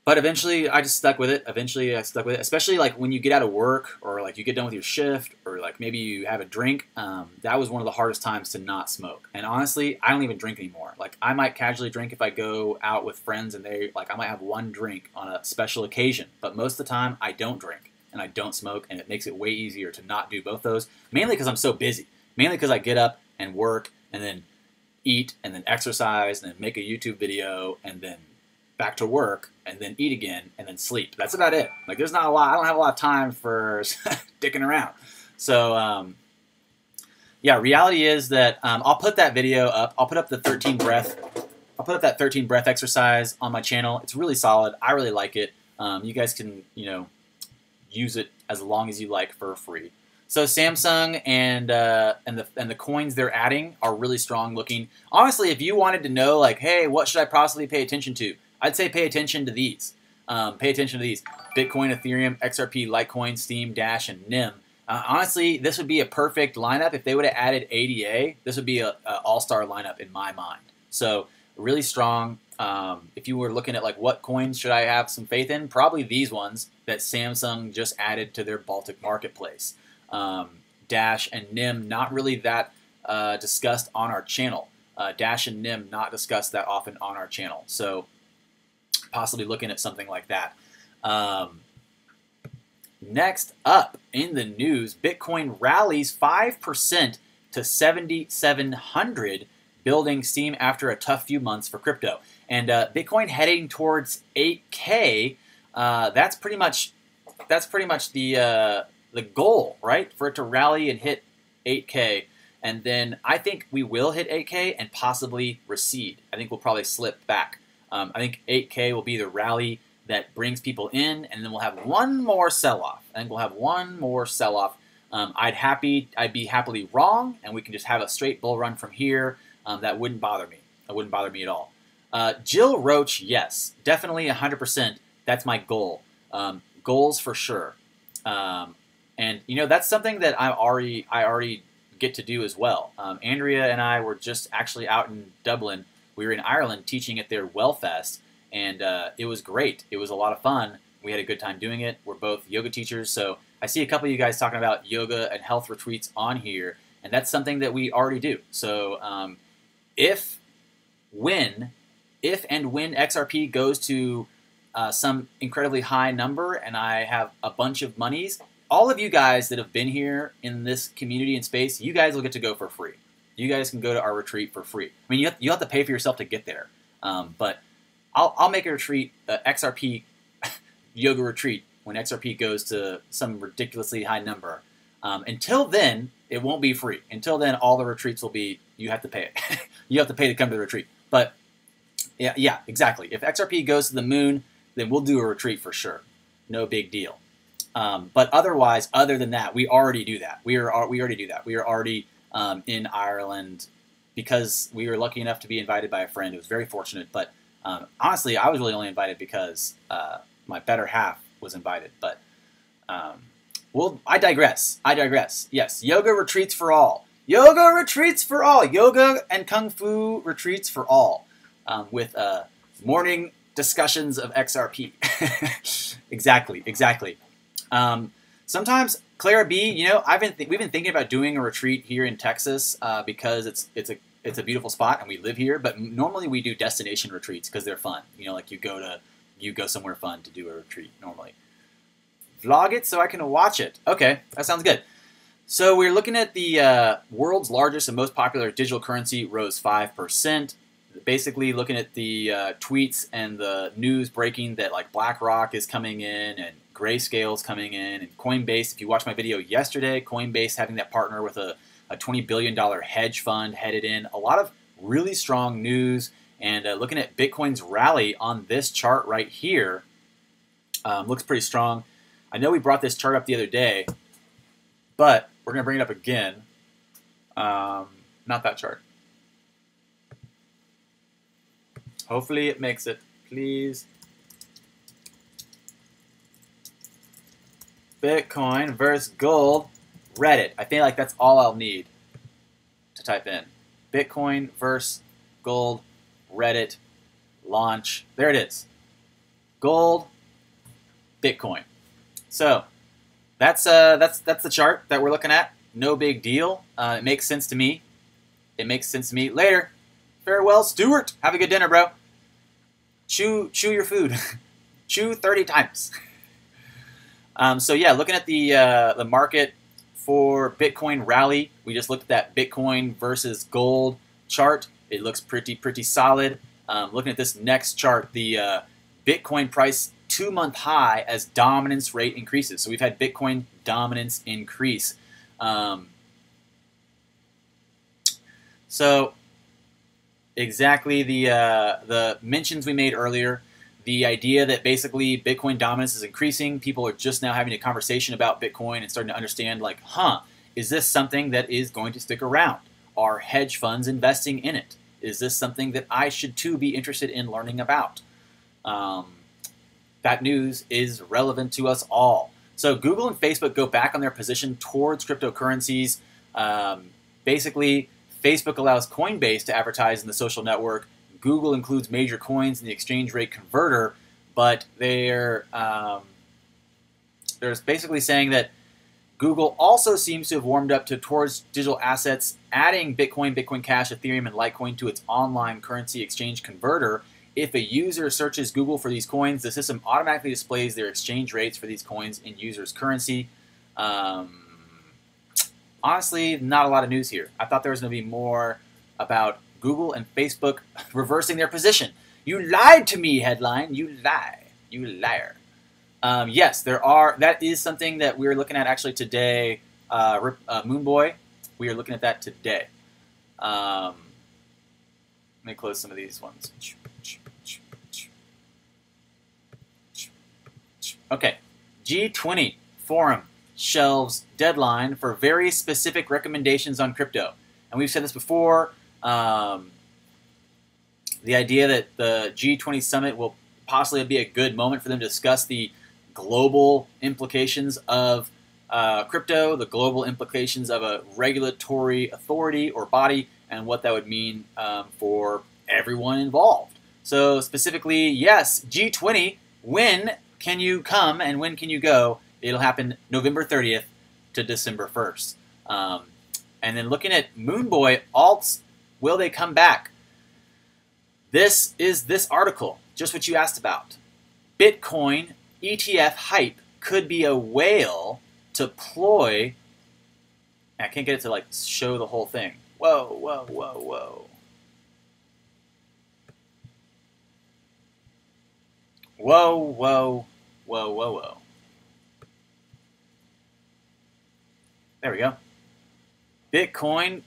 But eventually, I just stuck with it. Eventually, I stuck with it, especially like when you get out of work or like you get done with your shift or like maybe you have a drink. That was one of the hardest times to not smoke. And honestly, I don't even drink anymore. Like I might casually drink if I go out with friends and I might have one drink on a special occasion. But most of the time, I don't drink and I don't smoke, and it makes it way easier to not do both those. Mainly because I'm so busy. Mainly because I get up and work and then eat and then exercise and then make a YouTube video and then back to work, and then eat again, and then sleep. That's about it. Like, there's not a lot. I don't have a lot of time for dicking around. So, yeah, reality is that I'll put that video up. I'll put up the 13 breath. I'll put up that 13 breath exercise on my channel. It's really solid. I really like it. You guys can, use it as long as you like for free. So Samsung and the coins they're adding are really strong looking. Honestly, if you wanted to know, like, hey, what should I possibly pay attention to? I'd say pay attention to these. Pay attention to these. Bitcoin, Ethereum, XRP, Litecoin, Steam, Dash, and NIM. Honestly, this would be a perfect lineup. If they would have added ADA, this would be an all-star lineup in my mind. So really strong. If you were looking at like what coins should I have some faith in, probably these ones that Samsung just added to their Baltic marketplace. Dash and NIM, not really that discussed on our channel. Dash and NIM not discussed that often on our channel. So possibly looking at something like that. Next up in the news, Bitcoin rallies 5% to 7,700, building steam after a tough few months for crypto. And Bitcoin heading towards 8K. That's pretty much the goal, right? For it to rally and hit 8K. And then I think we will hit 8K and possibly recede. I think we'll probably slip back. I think 8K will be the rally that brings people in, and then we'll have one more sell-off. I think we'll have one more sell-off. I'd be happily wrong, and we can just have a straight bull run from here. That wouldn't bother me. That wouldn't bother me at all. Jill Roach, yes, definitely 100%. That's my goal. Goals for sure. And that's something that I already get to do as well. Andrea and I were just actually out in Dublin. We were in Ireland teaching at their Wellfest, and it was great. It was a lot of fun. We had a good time doing it. We're both yoga teachers, so I see a couple of you guys talking about yoga and health retreats on here, and that's something that we already do. So if and when XRP goes to some incredibly high number and I have a bunch of monies, all of you guys that have been here in this community and space, you guys will get to go for free. You guys can go to our retreat for free. I mean, you have to pay for yourself to get there, but I'll make a retreat, XRP yoga retreat, when XRP goes to some ridiculously high number. Until then, it won't be free. Until then, all the retreats will be, you have to pay it. You have to pay to come to the retreat. But yeah, exactly. If XRP goes to the moon, then we'll do a retreat for sure. No big deal. But otherwise, other than that, we already do that. We already do that. We are already in Ireland because we were lucky enough to be invited by a friend. It was very fortunate. But honestly, I was really only invited because my better half was invited. But I digress. Yes, yoga retreats for all. Yoga retreats for all. Yoga and Kung Fu retreats for all. With morning discussions of XRP. Exactly. Sometimes Clara B, we've been thinking about doing a retreat here in Texas because it's a beautiful spot and we live here. But normally we do destination retreats because they're fun. Like you go somewhere fun to do a retreat normally. Vlog it so I can watch it. Okay, that sounds good. So we're looking at the world's largest and most popular digital currency rose 5%. Basically looking at the tweets and the news breaking that like BlackRock is coming in and Grayscale's coming in, and Coinbase. If you watched my video yesterday, Coinbase having that partner with a $20 billion hedge fund headed in. A lot of really strong news, and looking at Bitcoin's rally on this chart right here, looks pretty strong. I know we brought this chart up the other day, but we're going to bring it up again. Not that chart. Hopefully it makes it, please. Bitcoin versus gold, Reddit. I feel like that's all I'll need to type in. Bitcoin versus gold, Reddit, launch. There it is. gold, Bitcoin. So that's the chart that we're looking at. No big deal. It makes sense to me. It makes sense to me. Later. Farewell, Stuart. Have a good dinner, bro. Chew your food. Chew 30 times. So yeah, looking at the market for Bitcoin rally, we just looked at that Bitcoin versus gold chart. It looks pretty solid. Looking at this next chart, the Bitcoin price 2-month high as dominance rate increases. So we've had Bitcoin dominance increase. So exactly the mentions we made earlier, the idea that basically Bitcoin dominance is increasing. People are just now having a conversation about Bitcoin and starting to understand, like, is this something that is going to stick around? Are hedge funds investing in it? Is this something that I should too be interested in learning about? That news is relevant to us all. So Google and Facebook go back on their position towards cryptocurrencies. Basically, Facebook allows Coinbase to advertise in the social network. Google includes major coins in the exchange rate converter, but they're basically saying that Google also seems to have warmed up towards digital assets, adding Bitcoin, Bitcoin Cash, Ethereum, and Litecoin to its online currency exchange converter. If a user searches Google for these coins, the system automatically displays their exchange rates for these coins in users' currency. Honestly, not a lot of news here. I thought there was going to be more about Google and Facebook reversing their position. You lied to me, headline. You lie. You liar. Yes, there are. That is something that we're looking at actually today. Moonboy, we are looking at that today. Let me close some of these ones. Okay, G20 forum shelves deadline for very specific recommendations on crypto. And we've said this before. The idea that the G20 summit will possibly be a good moment for them to discuss the global implications of crypto, the global implications of a regulatory authority or body, and what that would mean for everyone involved. So specifically, yes, G20, when can you come and when can you go? It'll happen November 30th to December 1st. And then looking at Moonboy, alts, will they come back? This is this article, just what you asked about. Bitcoin ETF hype could be a whale to ploy. I can't get it to like show the whole thing. Whoa, whoa, whoa, whoa. Whoa, whoa, whoa, whoa, whoa. There we go. Bitcoin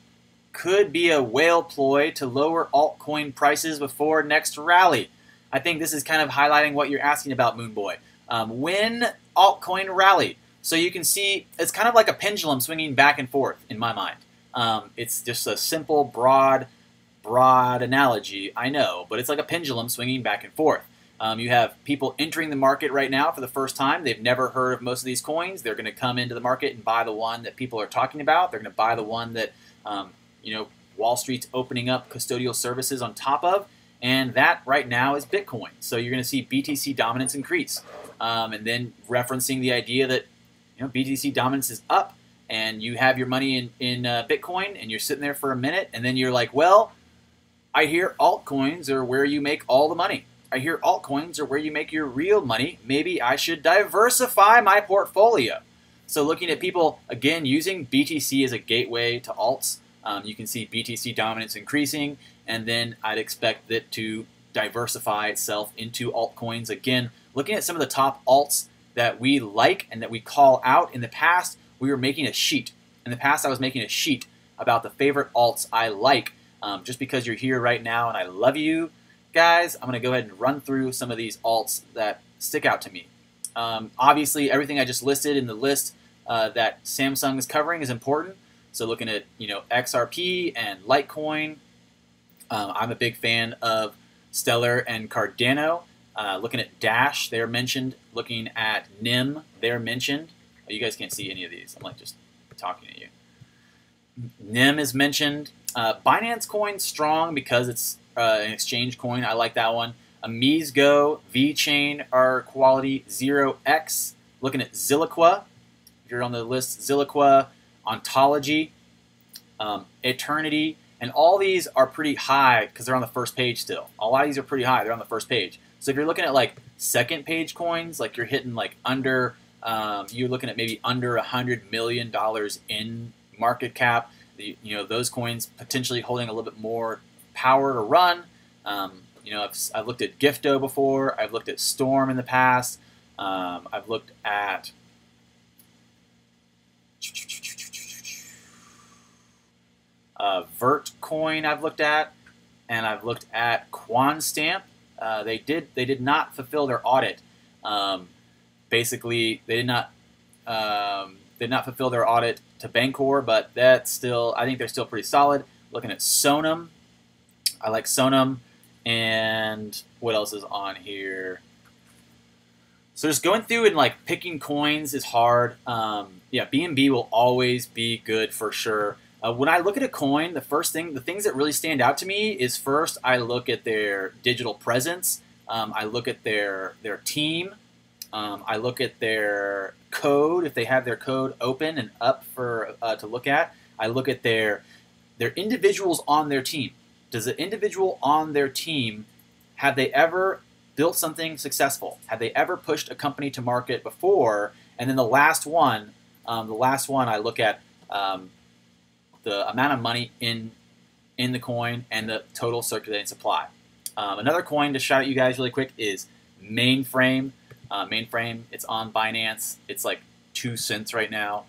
could be a whale ploy to lower altcoin prices before next rally. I think this is kind of highlighting what you're asking about, Moonboy. When altcoin rally. So you can see it's kind of like a pendulum swinging back and forth in my mind. It's just a simple, broad analogy, I know, but it's like a pendulum swinging back and forth. You have people entering the market right now for the first time. They've never heard of most of these coins. They're going to come into the market and buy the one that people are talking about. They're going to buy the one that Wall Street's opening up custodial services on top of, and that right now is Bitcoin. So you're going to see BTC dominance increase, and then referencing the idea that BTC dominance is up, and you have your money in Bitcoin, and you're sitting there for a minute, and then you're like, well, I hear altcoins are where you make all the money. I hear altcoins are where you make your real money. Maybe I should diversify my portfolio. So looking at people, again, using BTC as a gateway to alts, you can see BTC dominance increasing, and then I'd expect it to diversify itself into altcoins. Again, looking at some of the top alts that we like and that we call out. In the past, we were making a sheet. In the past, I was making a sheet about the favorite alts I like. Just because you're here right now and I love you guys, I'm going to go ahead and run through some of these alts that stick out to me. Obviously, everything I just listed in the list that Samsung is covering is important. So looking at XRP and Litecoin, I'm a big fan of Stellar and Cardano. Looking at Dash, they're mentioned. Looking at NIM, they're mentioned. Oh, you guys can't see any of these. I'm like just talking to you. NIM is mentioned. Binance Coin strong because it's an exchange coin. I like that one. Amise Go, VeChain are quality. 0x. Looking at Zilliqua. If you're on the list, Zilliqua, Ontology, Eternity, and all these are pretty high because they're on the first page still. A lot of these are pretty high. They're on the first page. So if you're looking at like second page coins, like you're hitting like under, you're looking at maybe under $100 million in market cap. Those coins potentially holding a little bit more power to run. I've looked at Gifto before. I've looked at Storm in the past. I've looked at Vertcoin. I've looked at, and I've looked at QuanStamp. They did not fulfill their audit. Basically, they did not fulfill their audit to Bancor, but that's still, I think they're still pretty solid. Looking at Sonam, I like Sonam, and what else is on here? So just going through and like picking coins is hard. Yeah, BNB will always be good for sure. When I look at a coin, the things that really stand out to me is first I look at their digital presence. I look at their team. I look at their code, if they have their code open and up for to look at. I look at their individuals on their team. Does the individual on their team, have they ever built something successful? Have they ever pushed a company to market before? And then the last one I look at the amount of money in the coin and the total circulating supply. Another coin to shout at you guys really quick is Mainframe. Mainframe, it's on Binance. It's like 2 cents right now.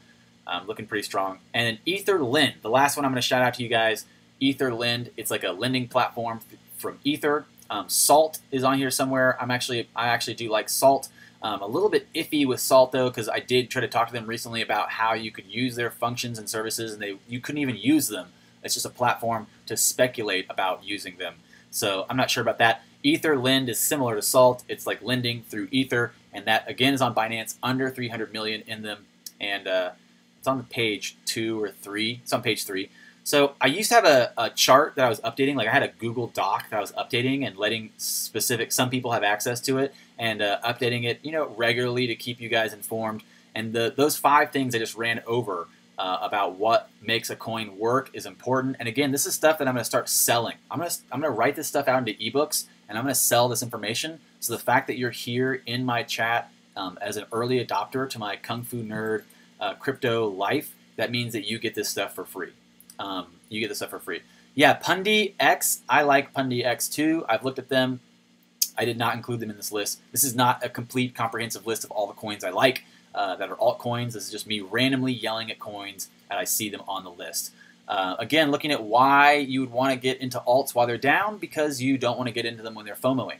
Looking pretty strong. And then EtherLend, the last one I'm going to shout out to you guys. EtherLend, it's like a lending platform from Ether. Salt is on here somewhere. I actually do like Salt. A little bit iffy with Salt though, because I did try to talk to them recently about how you could use their functions and services, and you couldn't even use them. It's just a platform to speculate about using them. So I'm not sure about that. EtherLend is similar to Salt. It's like lending through Ether, and that again is on Binance, under 300 million in them, and it's on page 2 or 3. It's on page 3. So I used to have a chart that I was updating. Like I had a Google Doc that I was updating and letting some people have access to it, and updating it, regularly to keep you guys informed. And those 5 things I just ran over about what makes a coin work is important. And again, this is stuff that I'm going to start selling. I'm going to write this stuff out into ebooks, and I'm going to sell this information. So the fact that you're here in my chat as an early adopter to my Kung Fu Nerd crypto life, that means that you get this stuff for free. Yeah, Pundi X. I like Pundi X too. I've looked at them. I did not include them in this list. This is not a complete, comprehensive list of all the coins I like that are altcoins. This is just me randomly yelling at coins and I see them on the list. Again, looking at why you would want to get into alts while they're down, because you don't want to get into them when they're FOMOing.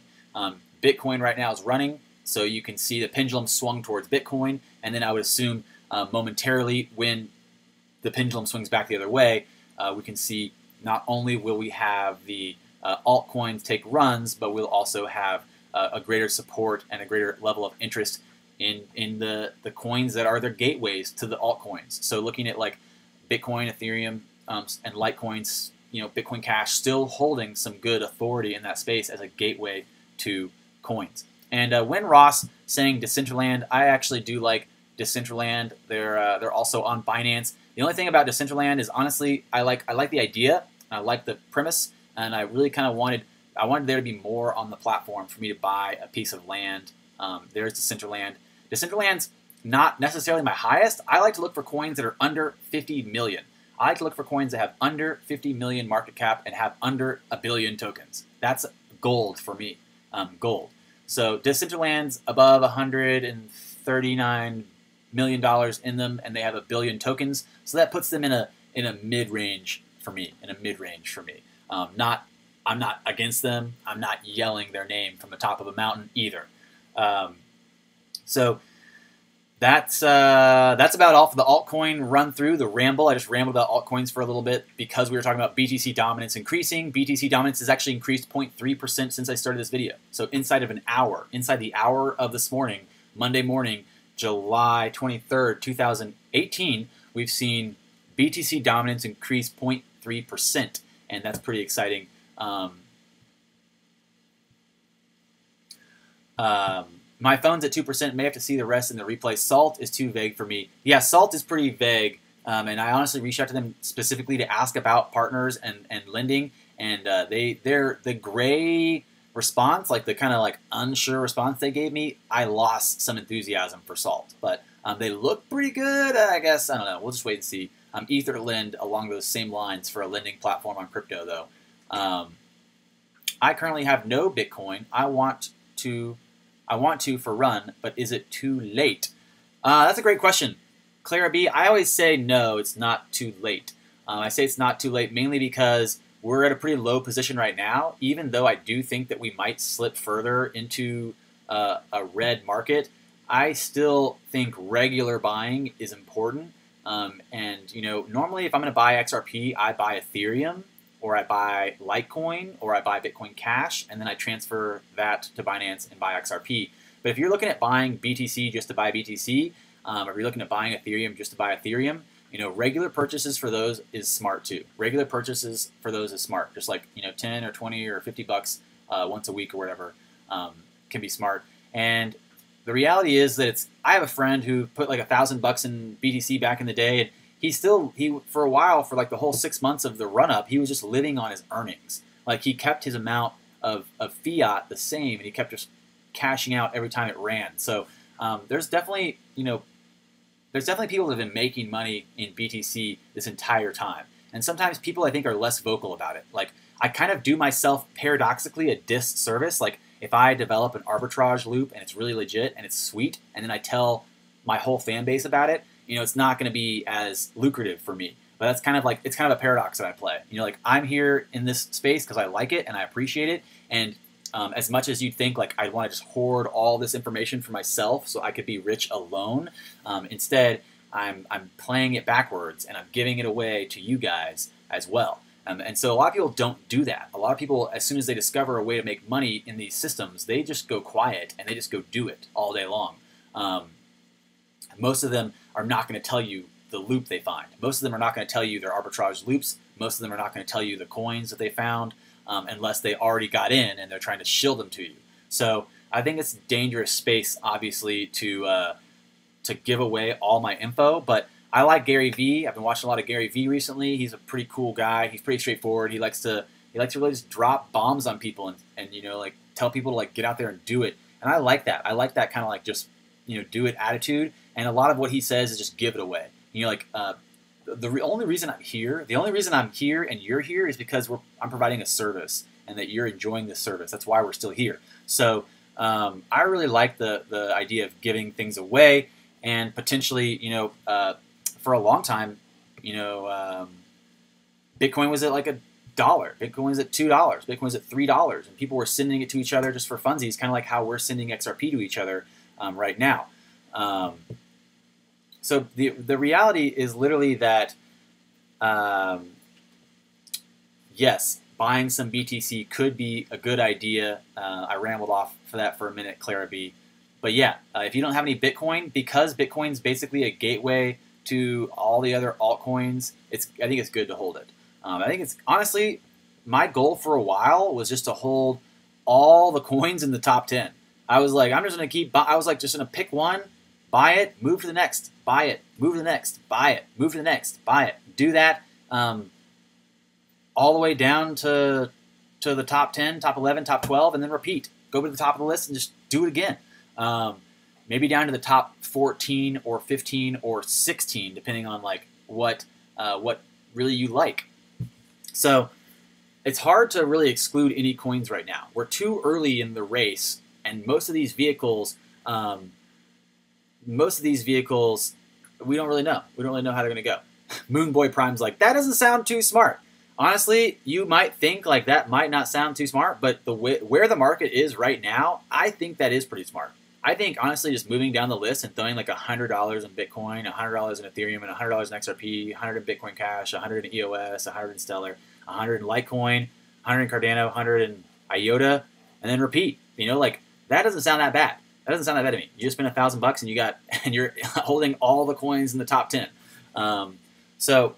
Bitcoin right now is running, so you can see the pendulum swung towards Bitcoin, and then I would assume momentarily when the pendulum swings back the other way, we can see not only will we have the altcoins take runs, but we'll also have a greater support and a greater level of interest in the coins that are their gateways to the altcoins. So looking at like Bitcoin, Ethereum, and Litecoins, Bitcoin Cash still holding some good authority in that space as a gateway to coins. And when Ross saying Decentraland, I actually do like Decentraland. They're also on Binance. The only thing about Decentraland is honestly I like the idea, I like the premise, and I really kind of wanted there to be more on the platform for me to buy a piece of land. There's Decentraland. Decentraland's not necessarily my highest. I like to look for coins that are under 50 million. I like to look for coins that have under 50 million market cap and have under 1 billion tokens. That's gold for me. Gold. So Decentraland's above $139 million in them, and they have 1 billion tokens. So that puts them in a mid-range for me. I'm not against them. I'm not yelling their name from the top of a mountain either. So that's about all for the altcoin run through, the ramble. I just rambled about altcoins for a little bit because we were talking about BTC Dominance increasing. BTC Dominance has actually increased 0.3% since I started this video. So inside the hour of this morning, Monday morning, July 23rd, 2018, we've seen BTC Dominance increase 0.3%, and that's pretty exciting. My phone's at 2%. May have to see the rest in the replay. Salt is too vague for me. Yeah, Salt is pretty vague. And I honestly reached out to them specifically to ask about partners and lending. And they're the gray response, like the kind of like unsure response they gave me, I lost some enthusiasm for Salt. But they look pretty good, I guess. I don't know. We'll just wait and see. EtherLend along those same lines for a lending platform on crypto, though. I currently have no Bitcoin. I want to for Run, but is it too late? That's a great question. Clara B, I always say no, it's not too late. I say it's not too late mainly because we're at a pretty low position right now, even though I do think that we might slip further into a red market. I still think regular buying is important. And, you know, normally if I'm going to buy XRP, I buy Ethereum, or I buy Litecoin, or I buy Bitcoin Cash, and then I transfer that to Binance and buy XRP. But if you're looking at buying BTC just to buy BTC, or you're looking at buying Ethereum just to buy Ethereum, you know, regular purchases for those is smart too. Regular purchases for those is smart. Just like, you know, 10 or 20 or 50 bucks once a week or whatever can be smart. And the reality is that I have a friend who put like $1,000 in BTC back in the day, and he for a while, for like the whole 6 months of the run up, he was just living on his earnings. Like he kept his amount of fiat the same, and he kept just cashing out every time it ran. So there's definitely, you know, people that have been making money in BTC this entire time. And sometimes people, I think, are less vocal about it. Like, I kind of do myself, paradoxically, a disservice. Like, if I develop an arbitrage loop and it's really legit and it's sweet, and then I tell my whole fan base about it, you know, it's not going to be as lucrative for me. But that's kind of like, it's kind of a paradox that I play. You know, like, I'm here in this space because I like it and I appreciate it. And as much as you'd think like I'd want to just hoard all this information for myself so I could be rich alone, instead I'm playing it backwards and I'm giving it away to you guys as well. And so a lot of people don't do that. A lot of people, as soon as they discover a way to make money in these systems, they just go quiet and they just go do it all day long. Most of them are not going to tell you the loop they find. Most of them are not going to tell you their arbitrage loops. Most of them are not going to tell you the coins that they found. Unless they already got in and they're trying to shield them to you. So I think it's a dangerous space, obviously, to give away all my info. But I like Gary Vee. I've been watching a lot of Gary Vee recently. He's a pretty cool guy. He's pretty straightforward. He likes to really just drop bombs on people and you know, like, tell people to like get out there and do it. And I like that. I like that kind of like just, you know, do it attitude. And a lot of what he says is just give it away. You know, like the only reason I'm here and you're here is because I'm providing a service and that you're enjoying this service. That's why we're still here. So I really like the idea of giving things away and potentially, you know, for a long time, you know, Bitcoin was at like $1. Bitcoin was at $2. Bitcoin was at $3. And people were sending it to each other just for funsies, kind of like how we're sending XRP to each other right now. So the reality is literally that, yes, buying some BTC could be a good idea. I rambled off for that for a minute, Clara B. But yeah, if you don't have any Bitcoin, because Bitcoin's basically a gateway to all the other altcoins, I think it's good to hold it. I think it's, honestly, my goal for a while was just to hold all the coins in the top 10. I was like, I'm just going to just going to pick one, buy it, move to the next, buy it, move to the next, buy it, move to the next, buy it. Do that all the way down to the top 10, top 11, top 12, and then repeat. Go to the top of the list and just do it again. Maybe down to the top 14 or 15 or 16, depending on like what really you like. So it's hard to really exclude any coins right now. We're too early in the race, and most of these vehicles, we don't really know. We don't really know how they're going to go. Moonboy Prime's like, that doesn't sound too smart. Honestly, you might think like that might not sound too smart, but where the market is right now, I think that is pretty smart. I think, honestly, just moving down the list and throwing like $100 in Bitcoin, $100 in Ethereum, and $100 in XRP, $100 in Bitcoin Cash, $100 in EOS, $100 in Stellar, $100 in Litecoin, $100 in Cardano, $100 in IOTA, and then repeat. You know, like, that doesn't sound that bad. That doesn't sound that bad to me. You just spent $1,000 and you're holding all the coins in the top 10. So,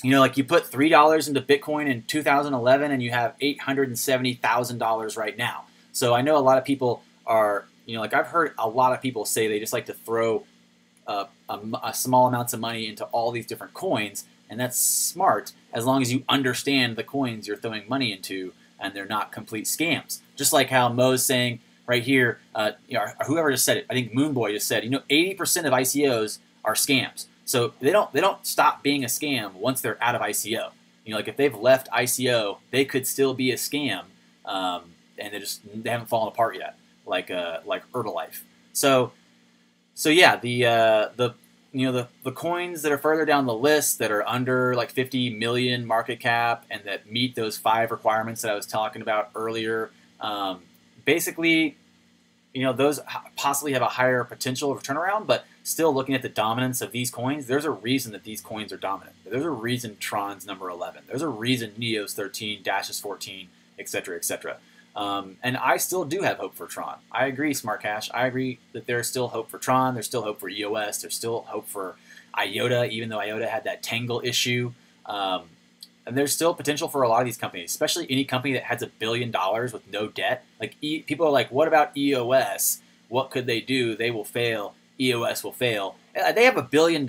you know, like, you put $3 into Bitcoin in 2011 and you have $870,000 right now. So I know a lot of people are, like I've heard a lot of people say they just like to throw a small amounts of money into all these different coins, and that's smart as long as you understand the coins you're throwing money into and they're not complete scams. Just like how Mo's saying right here, whoever just said it, I think Moonboy just said, 80% of ICOs are scams. So they don't stop being a scam once they're out of ICO. Like if they've left ICO, they could still be a scam, and they haven't fallen apart yet, like Herbalife. So yeah, the coins that are further down the list that are under like 50 million market cap and that meet those 5 requirements that I was talking about earlier, basically, those possibly have a higher potential of turnaround, but still looking at the dominance of these coins, there's a reason that these coins are dominant. There's a reason Tron's number 11. There's a reason Neo's 13, Dash is 14, etc., etc. And I still do have hope for Tron. I agree, Smart Cash. I agree that there's still hope for Tron. There's still hope for EOS. There's still hope for IOTA, even though IOTA had that Tangle issue. And there's still potential for a lot of these companies, especially any company that has $1 billion with no debt. Like people are like, what about EOS? What could they do? They will fail. EOS will fail. They have $1 billion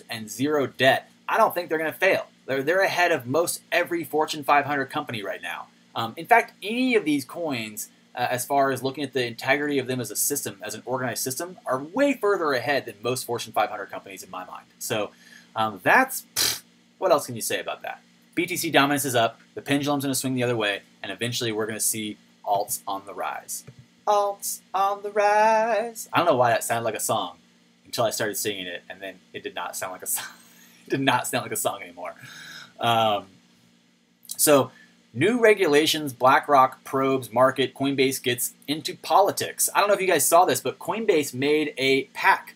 and 0 debt. I don't think they're going to fail. They're ahead of most every Fortune 500 company right now. In fact, any of these coins, as far as looking at the integrity of them as a system, as an organized system, are way further ahead than most Fortune 500 companies in my mind. So what else can you say about that? BTC Dominance is up, the pendulum's going to swing the other way, and eventually we're going to see alts on the rise. Alts on the rise. I don't know why that sounded like a song until I started singing it, and then it did not sound like a song. It did not sound like a song anymore. So, new regulations, BlackRock probes market, Coinbase gets into politics. I don't know if you guys saw this, but Coinbase made a PAC,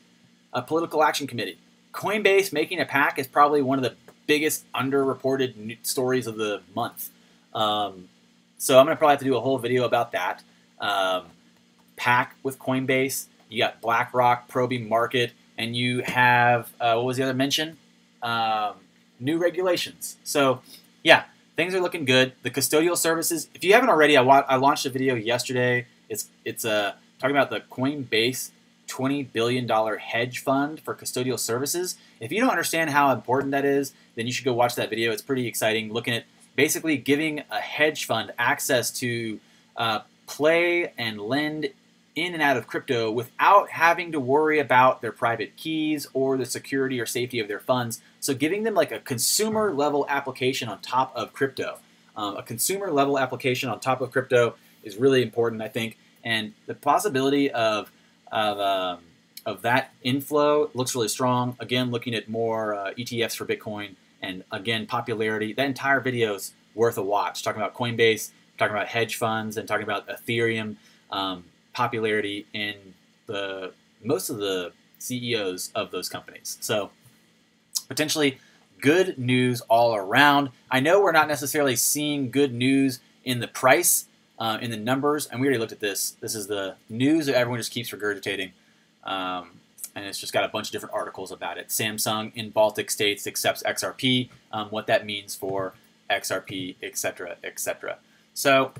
a political action committee. Coinbase making a PAC is probably one of the biggest underreported stories of the month. So I'm going to probably have to do a whole video about that. PAC with Coinbase, you got BlackRock probing market, and you have, what was the other mention? New regulations. So yeah, things are looking good. The custodial services, if you haven't already, I launched a video yesterday. It's talking about the Coinbase $20 billion hedge fund for custodial services. If you don't understand how important that is, then you should go watch that video. It's pretty exciting, looking at basically giving a hedge fund access to play and lend in and out of crypto without having to worry about their private keys or the security or safety of their funds. So giving them like a consumer level application on top of crypto. A consumer level application on top of crypto is really important, I think. And the possibility of that inflow looks really strong. Again, looking at more ETFs for Bitcoin, and again, popularity. That entire video is worth a watch. Talking about Coinbase, talking about hedge funds, and talking about Ethereum, popularity in most of the CEOs of those companies. So potentially good news all around. I know we're not necessarily seeing good news in the price, in the numbers, and we already looked at this. This is the news that everyone just keeps regurgitating, and it's just got a bunch of different articles about it. Samsung in Baltic states accepts XRP, what that means for XRP, etc., etc. So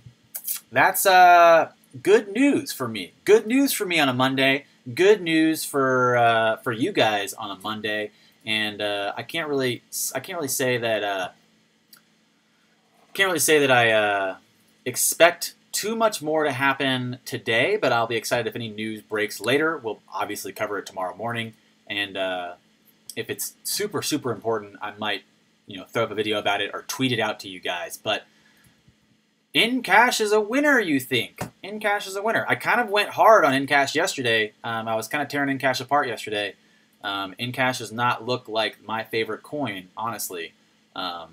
that's good news for me. Good news for me on a Monday. Good news for you guys on a Monday. And I can't really say that I expect too much more to happen today, but I'll be excited if any news breaks later. We'll obviously cover it tomorrow morning, and if it's super, super important, I might throw up a video about it or tweet it out to you guys. But Incash is a winner, you think? Incash is a winner. I kind of went hard on Incash yesterday. I was kind of tearing Incash apart yesterday. Incash does not look like my favorite coin, honestly. Yeah,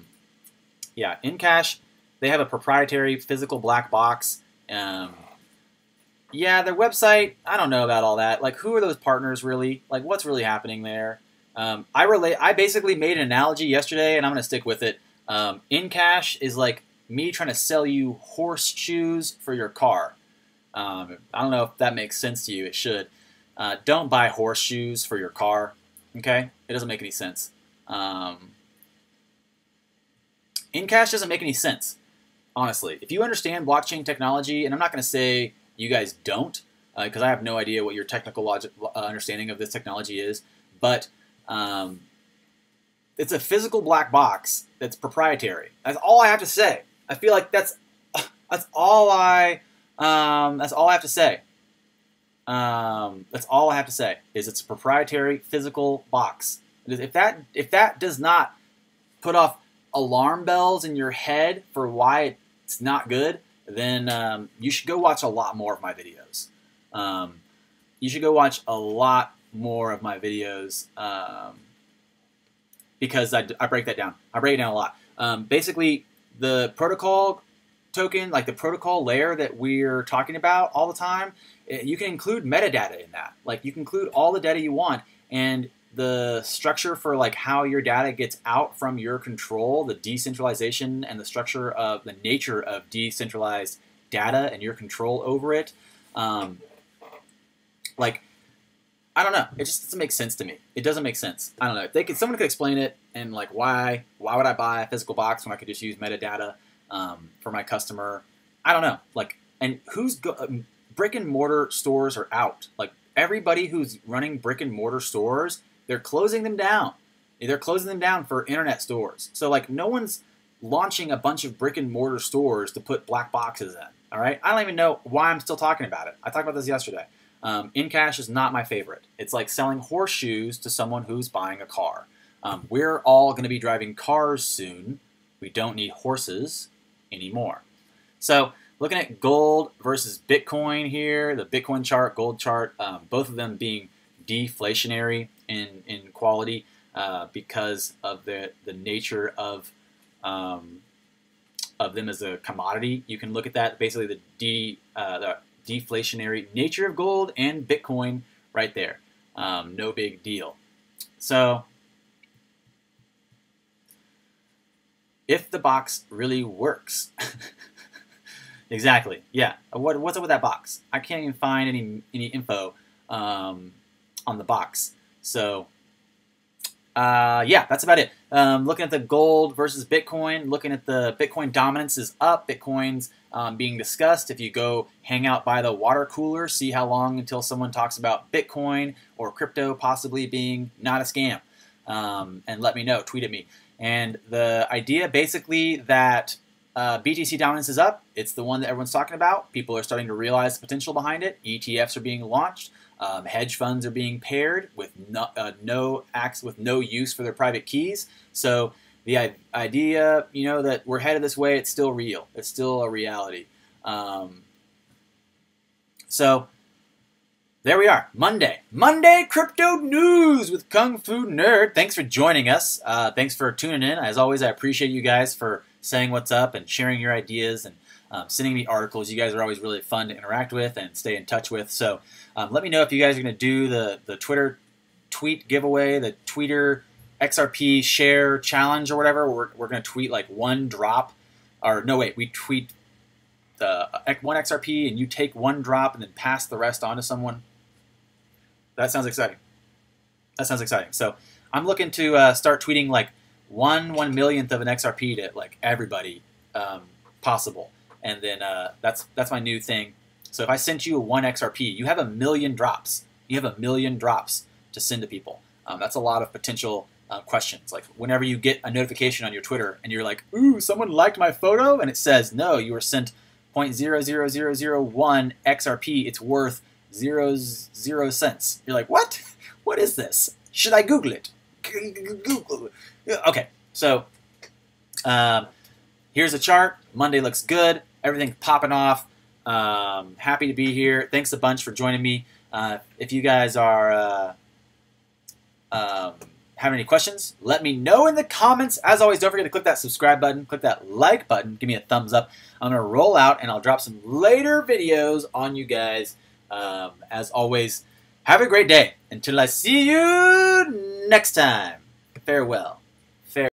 Incash, they have a proprietary physical black box. Yeah, their website, I don't know about all that. Like, who are those partners really? Like, what's really happening there? I basically made an analogy yesterday, and I'm going to stick with it. Incash is like me trying to sell you horseshoes for your car. I don't know if that makes sense to you. It should. Don't buy horseshoes for your car, okay? It doesn't make any sense. Incash doesn't make any sense, honestly. If you understand blockchain technology, and I'm not going to say you guys don't, because I have no idea what your technical understanding of this technology is, but it's a physical black box that's proprietary. That's all I have to say. I feel like that's all I have to say. That's all I have to say is it's a proprietary physical box. If that does not put off alarm bells in your head for why it's not good, then you should go watch a lot more of my videos. You should go watch a lot more of my videos because I break that down. I break it down a lot. Basically, the protocol token, like the protocol layer that we're talking about all the time, you can include metadata in that. Like you can include all the data you want, and the structure for like how your data gets out from your control, the decentralization and the structure of the nature of decentralized data and your control over it. Like, I don't know. It just doesn't make sense to me. It doesn't make sense. I don't know. Someone could explain it, and like why would I buy a physical box when I could just use metadata for my customer? I don't know. Like, and brick and mortar stores are out. Like everybody who's running brick and mortar stores, they're closing them down. They're closing them down for internet stores. So like no one's launching a bunch of brick and mortar stores to put black boxes in. All right. I don't even know why I'm still talking about it. I talked about this yesterday. In-cash is not my favorite. It's like selling horseshoes to someone who's buying a car. We're all going to be driving cars soon. We don't need horses anymore. So looking at gold versus Bitcoin here, the Bitcoin chart, gold chart, both of them being deflationary in quality because of the nature of them as a commodity. You can look at that, basically the deflationary nature of gold and Bitcoin right there. No big deal. So if the box really works, exactly, yeah. What's up with that box? I can't even find any info on the box. So yeah, that's about it. Looking at the gold versus Bitcoin, looking at the Bitcoin dominance is up. Bitcoin's being discussed. If you go hang out by the water cooler, see how long until someone talks about Bitcoin or crypto possibly being not a scam. And let me know, tweet at me. And the idea basically that BTC Dominance is up. It's the one that everyone's talking about. People are starting to realize the potential behind it. ETFs are being launched. Hedge funds are being paired with no use for their private keys. So the idea, that we're headed this way, it's still real. It's still a reality. So there we are. Monday crypto news with Kung Fu Nerd. Thanks for joining us. Thanks for tuning in. As always, I appreciate you guys for saying what's up and sharing your ideas and sending me articles. You guys are always really fun to interact with and stay in touch with. So let me know if you guys are going to do the Twitter tweet giveaway, the Tweeter XRP share challenge or whatever. We're going to tweet like one drop. Or no, wait, we tweet the one XRP and you take one drop and then pass the rest on to someone. That sounds exciting. That sounds exciting. So I'm looking to start tweeting like 1/1,000,000th of an XRP to like everybody possible. And then that's my new thing. So if I sent you a 1 XRP, you have 1,000,000 drops. You have 1,000,000 drops to send to people. That's a lot of potential questions. Like whenever you get a notification on your Twitter and you're like, ooh, someone liked my photo, and it says, no, you were sent 0.00001 XRP. It's worth 0 cents. You're like, what? What is this? Should I Google it? Google. Okay, so here's the chart. Monday looks good. Everything's popping off. Happy to be here. Thanks a bunch for joining me. If you guys are have any questions, let me know in the comments. As always, don't forget to click that subscribe button, click that like button, give me a thumbs up. I'm going to roll out and I'll drop some later videos on you guys. As always, have a great day. Until I see you next time, farewell.